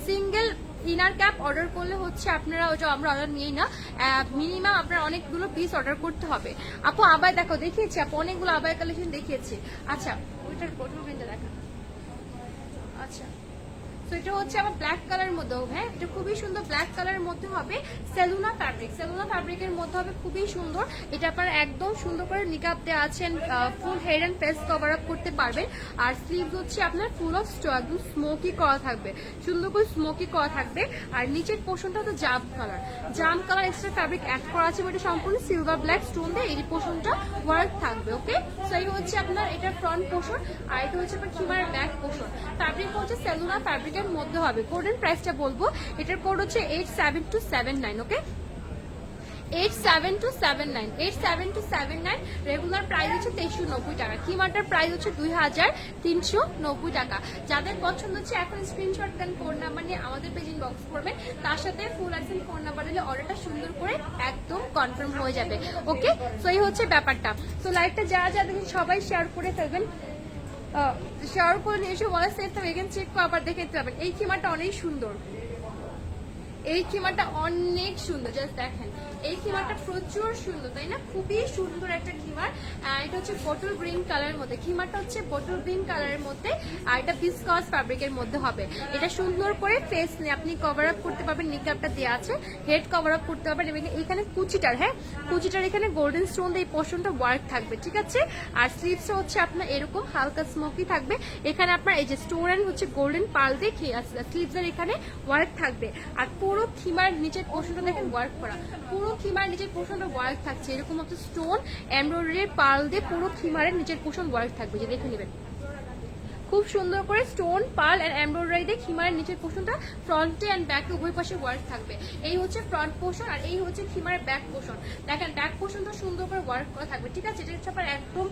সিঙ্গেল ইনার ক্যাপ অর্ডার করলে হচ্ছে আপনারা ওটা আমরা অর্ডার নিই না, মিনিমাম আপনার অনেকগুলো পিস অর্ডার করতে হবে। আপু আবার দেখো, দেখিয়েছি আপু অনেকগুলো আবার কালেকশন দেখিয়েছি। আচ্ছা, ওইটার বটল প্রিন্টটা দেখা। আচ্ছা, তো এটা হচ্ছে আমার ব্ল্যাক কালারের মধ্যে, হ্যাঁ এটা খুবই সুন্দর ব্ল্যাক কালারের মধ্যে হবে। সেলুনা ফ্যাব্রিক, সেলুনা ফ্যাব্রিকের মধ্যে হবে, খুবই সুন্দর। এটা আপনারা একদম সুন্দর করে নিকাপ দেওয়া আছেন, full head and face cover up করতে পারবেন। আর স্লিভস হচ্ছে আপনার ফুল অফ একদম স্মোকি করা থাকবে, সুন্দর করে স্মোকি করা থাকবে। আর নিচের পোর্শনটা তো জাম কালার, জাম কালার এক্সট্রা ফ্যাব্রিক অ্যাড করা আছে, এটা সম্পূর্ণ সিলভার ব্ল্যাক স্টোন দিয়ে এই পোর্শনটা ওয়ার্ক থাকবে। ওকে, সো এই হচ্ছে আপনার এটা ফ্রন্ট পোর্শন, আর এটা হচ্ছে আপনার খিমারের ব্যাক পোর্শন। ফ্যাব্রিক হচ্ছে সেলুনা ফ্যাব্রিকের মধ্যে হবে। কোডের প্রাইসটা বলবো, এটার কোড হচ্ছে 87279। ওকে, 87279, 87279। রেগুলার প্রাইস হচ্ছে 2390 টাকা। খিমারটার প্রাইস হচ্ছে 2390 টাকা। যাদের পছন্দ হচ্ছে এখন স্ক্রিনশট দেন, ফোন নাম্বার নিয়ে আমাদের পেজ ইনবক্স করবেন, তার সাথে ফুল একদম ফোন নাম্বার দিলে অর্ডারটা সুন্দর করে একদম কনফার্ম হয়ে যাবে। ওকে, সো এই হচ্ছে ব্যাপারটা। তো লাইভটা যারা যা দেখেন সবাই শেয়ার করে ফেলবেন, শেয়ার করে নিয়ে এসে ওয়ালে সেভ থাকবে, এখানে চেক করে আবার দেখে নিতে পারবেন। এই খিমারটা অনেক সুন্দর, এই খিমারটা অনেক সুন্দর, জাস্ট দেখেন এই খিমারটা প্রচুর সুন্দর, তাই না? খুবই সুন্দর একটা খিমার। এটা হচ্ছে বটল গ্রিন কালারের মধ্যে, খিমারটা হচ্ছে বটল গ্রিন কালারের মধ্যে, আর এটা বিস্কস ফ্যাব্রিকের মধ্যে হবে। এটা সুন্দর করে ফেস আপনি কভার আপ করতে পারবেন, নিকাপটা দেওয়া আছে, হেড কভার আপ করতে পারবেন। এবং এখানে কুচিটার, হ্যাঁ কুচিটার এখানে গোল্ডেন স্টোন দিয়ে এই পোর্শনটা ওয়ার্ক থাকবে, ঠিক আছে। আর স্লিভসটা হচ্ছে আপনার এরকম হালকা স্মোকি থাকবে, এখানে আপনার এই যে স্টোন এন্ড হচ্ছে গোল্ডেন পার্ল দিয়ে স্লিভসের এখানে ওয়ার্ক থাকবে। আর পুরো খিমার নিচের পোর্শনটা দেখেন ওয়ার্ক করা, পুরো খিমার নিচের পোর্শনটা ওয়ার্ক থাকছে এরকম হচ্ছে স্টোন এমব্রয়ডারি পার্ল দিয়ে পুরো খিমারের নিচের পোর্শন ওয়ার্ক থাকবে, যে দেখে নেবেন খুব সুন্দর করে স্টোন পার্ল এন্ড এমব্রয়ডারি দিয়ে খিমারের নিচের পোর্শনটা ফ্রন্টে এন্ড ব্যাকে উভয় পাশে ওয়ার্ক থাকবে। এই হচ্ছে ফ্রন্ট পোর্শন, আর এই হচ্ছে খিমারের ব্যাক পোর্শন। দেখেন ব্যাক পোর্শনটা সুন্দর করে ওয়ার্ক করা থাকবে, ঠিক আছে। এটা হচ্ছে আপনার একদম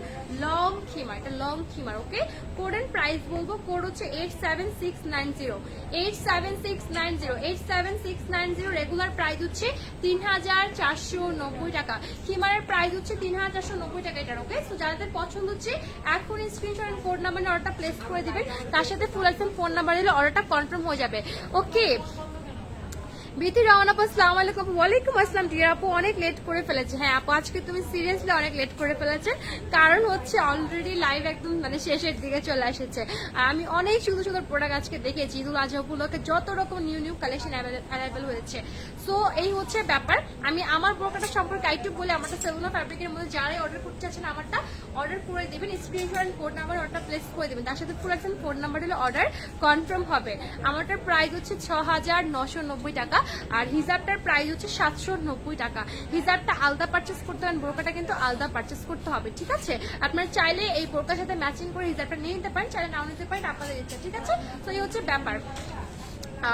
লং খিমার, এটা লং খিমার। ওকে, কোড এন্ড প্রাইস বলবো, কোড হচ্ছে 87690, 87690, 87690। রেগুলার প্রাইস হচ্ছে 3490 টাকা, খিমারের প্রাইস হচ্ছে 3490 টাকা এটার। ওকে, সো যাদের পছন্দ হচ্ছে এখন স্ক্রিনশট এন্ড কোড নাম্বার অর্ডারটা প্লেস করে দিবেন, তার সাথে ফুল একদম ফোন নাম্বার দিলে অর্ডারটা কনফার্ম হয়ে যাবে। ওকে, বিতি রওনা আপু আসসালামু আলাইকুম। ওয়ালাইকুম আসসালাম ডিয়ার আপু, অনেক লেট করে ফেলেছে। হ্যাঁ আপু, আজকে তুমি সিরিয়াসলি অনেক লেট করে ফেলেছে, কারণ হচ্ছে অলরেডি লাইভ একদম মানে শেষের দিকে চলে এসেছে। আর আমি অনেক সুন্দর সুন্দর প্রোডাক্ট আজকে দেখেছি, ঈদুল আজহা উপলক্ষে যত রকম নিউ নিউ কালেকশন অ্যাভেলেবেল হয়েছে। সো এই হচ্ছে ব্যাপার। আমি আমার প্রোডাক্টটা সম্পর্কে একটু বলে, আমারটা সেলুনা ফ্যাব্রিকের মধ্যে যারাই অর্ডার করতে চাচ্ছেন আমারটা অর্ডার করে দেবেন, screenshot code number order place করে দেবেন, তার সাথে ফুল একজন ফোন নাম্বার দিলে অর্ডার কনফার্ম হবে। আমারটার প্রাইস হচ্ছে 6990 টাকা। আর হিজাবটার প্রাইস হচ্ছে 790 টাকা। হিজাবটা আলাদা পারচেস করতে হবে, বোরকাটা কিন্তু আলাদা পারচেস করতে হবে, ঠিক আছে? আপনারা চাইলে এই বোরকার সাথে ম্যাচিং করে হিজাবটা নিয়ে নিতে পারেন, চাইলে নাও নিতে পারেন, আপনাদের ইচ্ছা, ঠিক আছে? তো এই হচ্ছে ব্যাপার।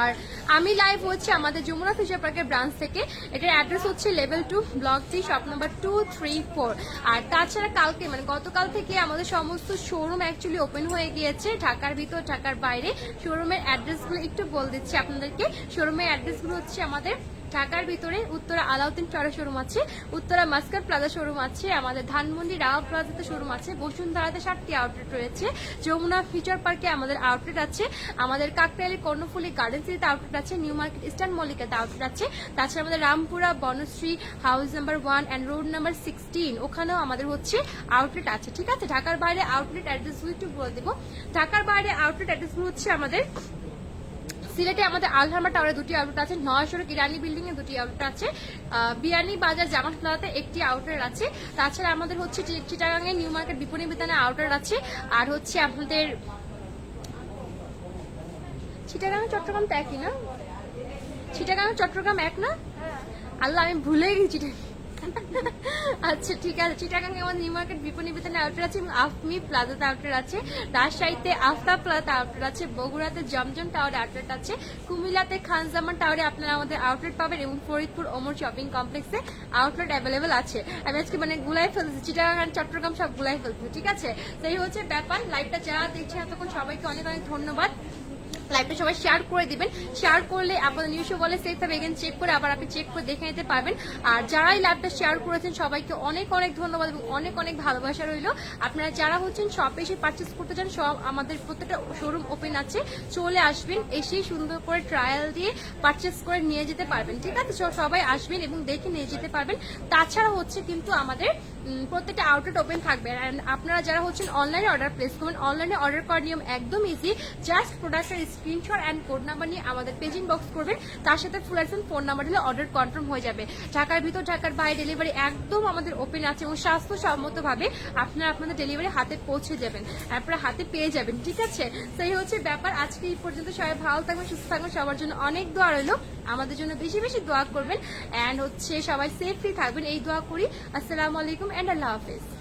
আর আমি লাইভ হচ্ছে আমাদের যমুনা ফিউচার পার্কের ব্রাঞ্চ থেকে। এটার অ্যাড্রেস হচ্ছে লেভেল 2 ব্লক 3 শপ নাম্বার 234। আর তাছাড়া কালকে মানে গতকাল থেকে আমাদের সমস্ত শোরুম অ্যাকচুয়ালি ওপেন হয়ে গিয়েছে, ঢাকার ভিতর ঢাকার বাইরে। শোরুমের অ্যাড্রেসগুলো একটু বলে দিচ্ছি আপনাদেরকে। শোরুমের অ্যাড্রেসগুলো হচ্ছে আমাদের ঢাকার ভিতরে উত্তরা আলাউদ্দিন চড়া শোরুম আছে, উত্তরা মাস্কার প্লাজা শোরুম আছে, আমাদের ধানমন্ডি রাওয়া প্লাজাতে শোরুম আছে, বসুন্ধরাতে 7টি আউটলেট রয়েছে, যমুনা ফিউচার পার্কে আমাদের আউটলেট আছে, আমাদের কাকরাইলি কর্ণফুলি গার্ডেন সিটিতে আউটলেট আছে, নিউ মার্কেট ইস্টার্ন মল্লিকাতে আউটলেট আছে, তাছাড়া আমাদের Rampura Banasree house number 1 and road number 16 ওখানেও আমাদের হচ্ছে আউটলেট আছে, ঠিক আছে? ঢাকার বাইরে আউটলেট অ্যাড্রেসগুলো একটু বলে দেবো। ঢাকার বাইরে আউটলেট অ্যাড্রেসগুলো হচ্ছে আমাদের সিলেটে আমাদের আলহামা টাওয়ারে 2টি আউটলেট আছে, নয়শোর ইরানি বিল্ডিং এ 2টি আউটলেট আছে, বিয়ানি বাজার জামাত প্লাজাতে 1টি আউটলেট আছে, তাছাড়া আমাদের হচ্ছে চিটাগাঙে নিউ মার্কেট বিপণী বিতানে আউটলেট আছে, আর হচ্ছে আপনাদের চিটাগাং চট্টগ্রাম তো একই না? চিটাগাং চট্টগ্রাম এক না? আল্লাহ আমি ভুলে গেছি। আচ্ছা ঠিক আছে, চিটাগাং আমাদের নিউ মার্কেট বিপণী বিতানে আউটলেট আছে এবং আফমি প্লাজাতে আউটলেট আছে, রাজশাহীতে আফতাব প্লাজাতে আউটলেট আছে, বগুড়াতে জমজম টাওয়ারে আউটলেট আছে, কুমিল্লাতে খানজামান টাওয়ারে আপনারা আমাদের আউটলেট পাবেন এবং ফরিদপুর ওমর শপিং কমপ্লেক্সে আউটলেট অ্যাভেলেবেল আছে। আমি আজকে মানে গুলাই ফেলতেছি, চিটাগাং আর চট্টগ্রাম সব গুলাই ফেলতেছি, ঠিক আছে? সেই হচ্ছে ব্যাপার। লাইভটা যারা দেখছে এতক্ষণ সবাইকে অনেক অনেক ধন্যবাদ। লাইভটা সবাই শেয়ার করে দিবেন, শেয়ার করলে আপনাদের নিউজ বলে সেফ হবে, এখানে চেক করে আবার আপনি চেক করে দেখে নিতে পারবেন। আর যারাই লাইভটা শেয়ার করেছেন সবাইকে অনেক অনেক ধন্যবাদ এবং অনেক অনেক ভালোবাসা রইল। আপনারা যারা হচ্ছেন শপে এসে পারচেস করতে চান, সব আমাদের প্রত্যেকটা শোরুম ওপেন আছে, চলে আসবেন, এসেই সুন্দর করে ট্রায়াল দিয়ে পারচেস করে নিয়ে যেতে পারবেন, ঠিক আছে? সবাই আসবেন এবং দেখে নিয়ে যেতে পারবেন। তাছাড়া হচ্ছে কিন্তু আমাদের প্রত্যেকটা আউটলেট ওপেন থাকবে। অ্যান্ড আপনারা যারা হচ্ছেন অনলাইনে অর্ডার প্লেস করবেন, অনলাইনে অর্ডার করার নিয়ম একদম ইজি, জাস্ট প্রোডাক্টের স্ক্রিনশট অ্যান্ড কোড নাম্বার নিয়ে আমাদের পেজিং বক্স করবেন, তার সাথে ফুল অ্যাড্রেস ফোন নাম্বার দিলে অর্ডার কনফার্ম হয়ে যাবে। ঢাকার ভিতর ঢাকার বাইরে ডেলিভারি একদম আমাদের ওপেন আছে এবং স্বাস্থ্যসম্মতভাবে আপনারা আপনাদের ডেলিভারি হাতে পৌঁছে যাবেন, আপনারা হাতে পেয়ে যাবেন, ঠিক আছে? সেই হচ্ছে ব্যাপার। আজকে এই পর্যন্ত সবাই ভালো থাকবেন, সুস্থ থাকবেন, সবার জন্য অনেক দোয়া রইল, আমাদের জন্য বেশি বেশি দোয়া করবেন, অ্যান্ড হচ্ছে সবাই সেফলি থাকবেন এই দোয়া করি। আসসালামু আলাইকুম অ্যান্ড আল্লাহ হাফেজ।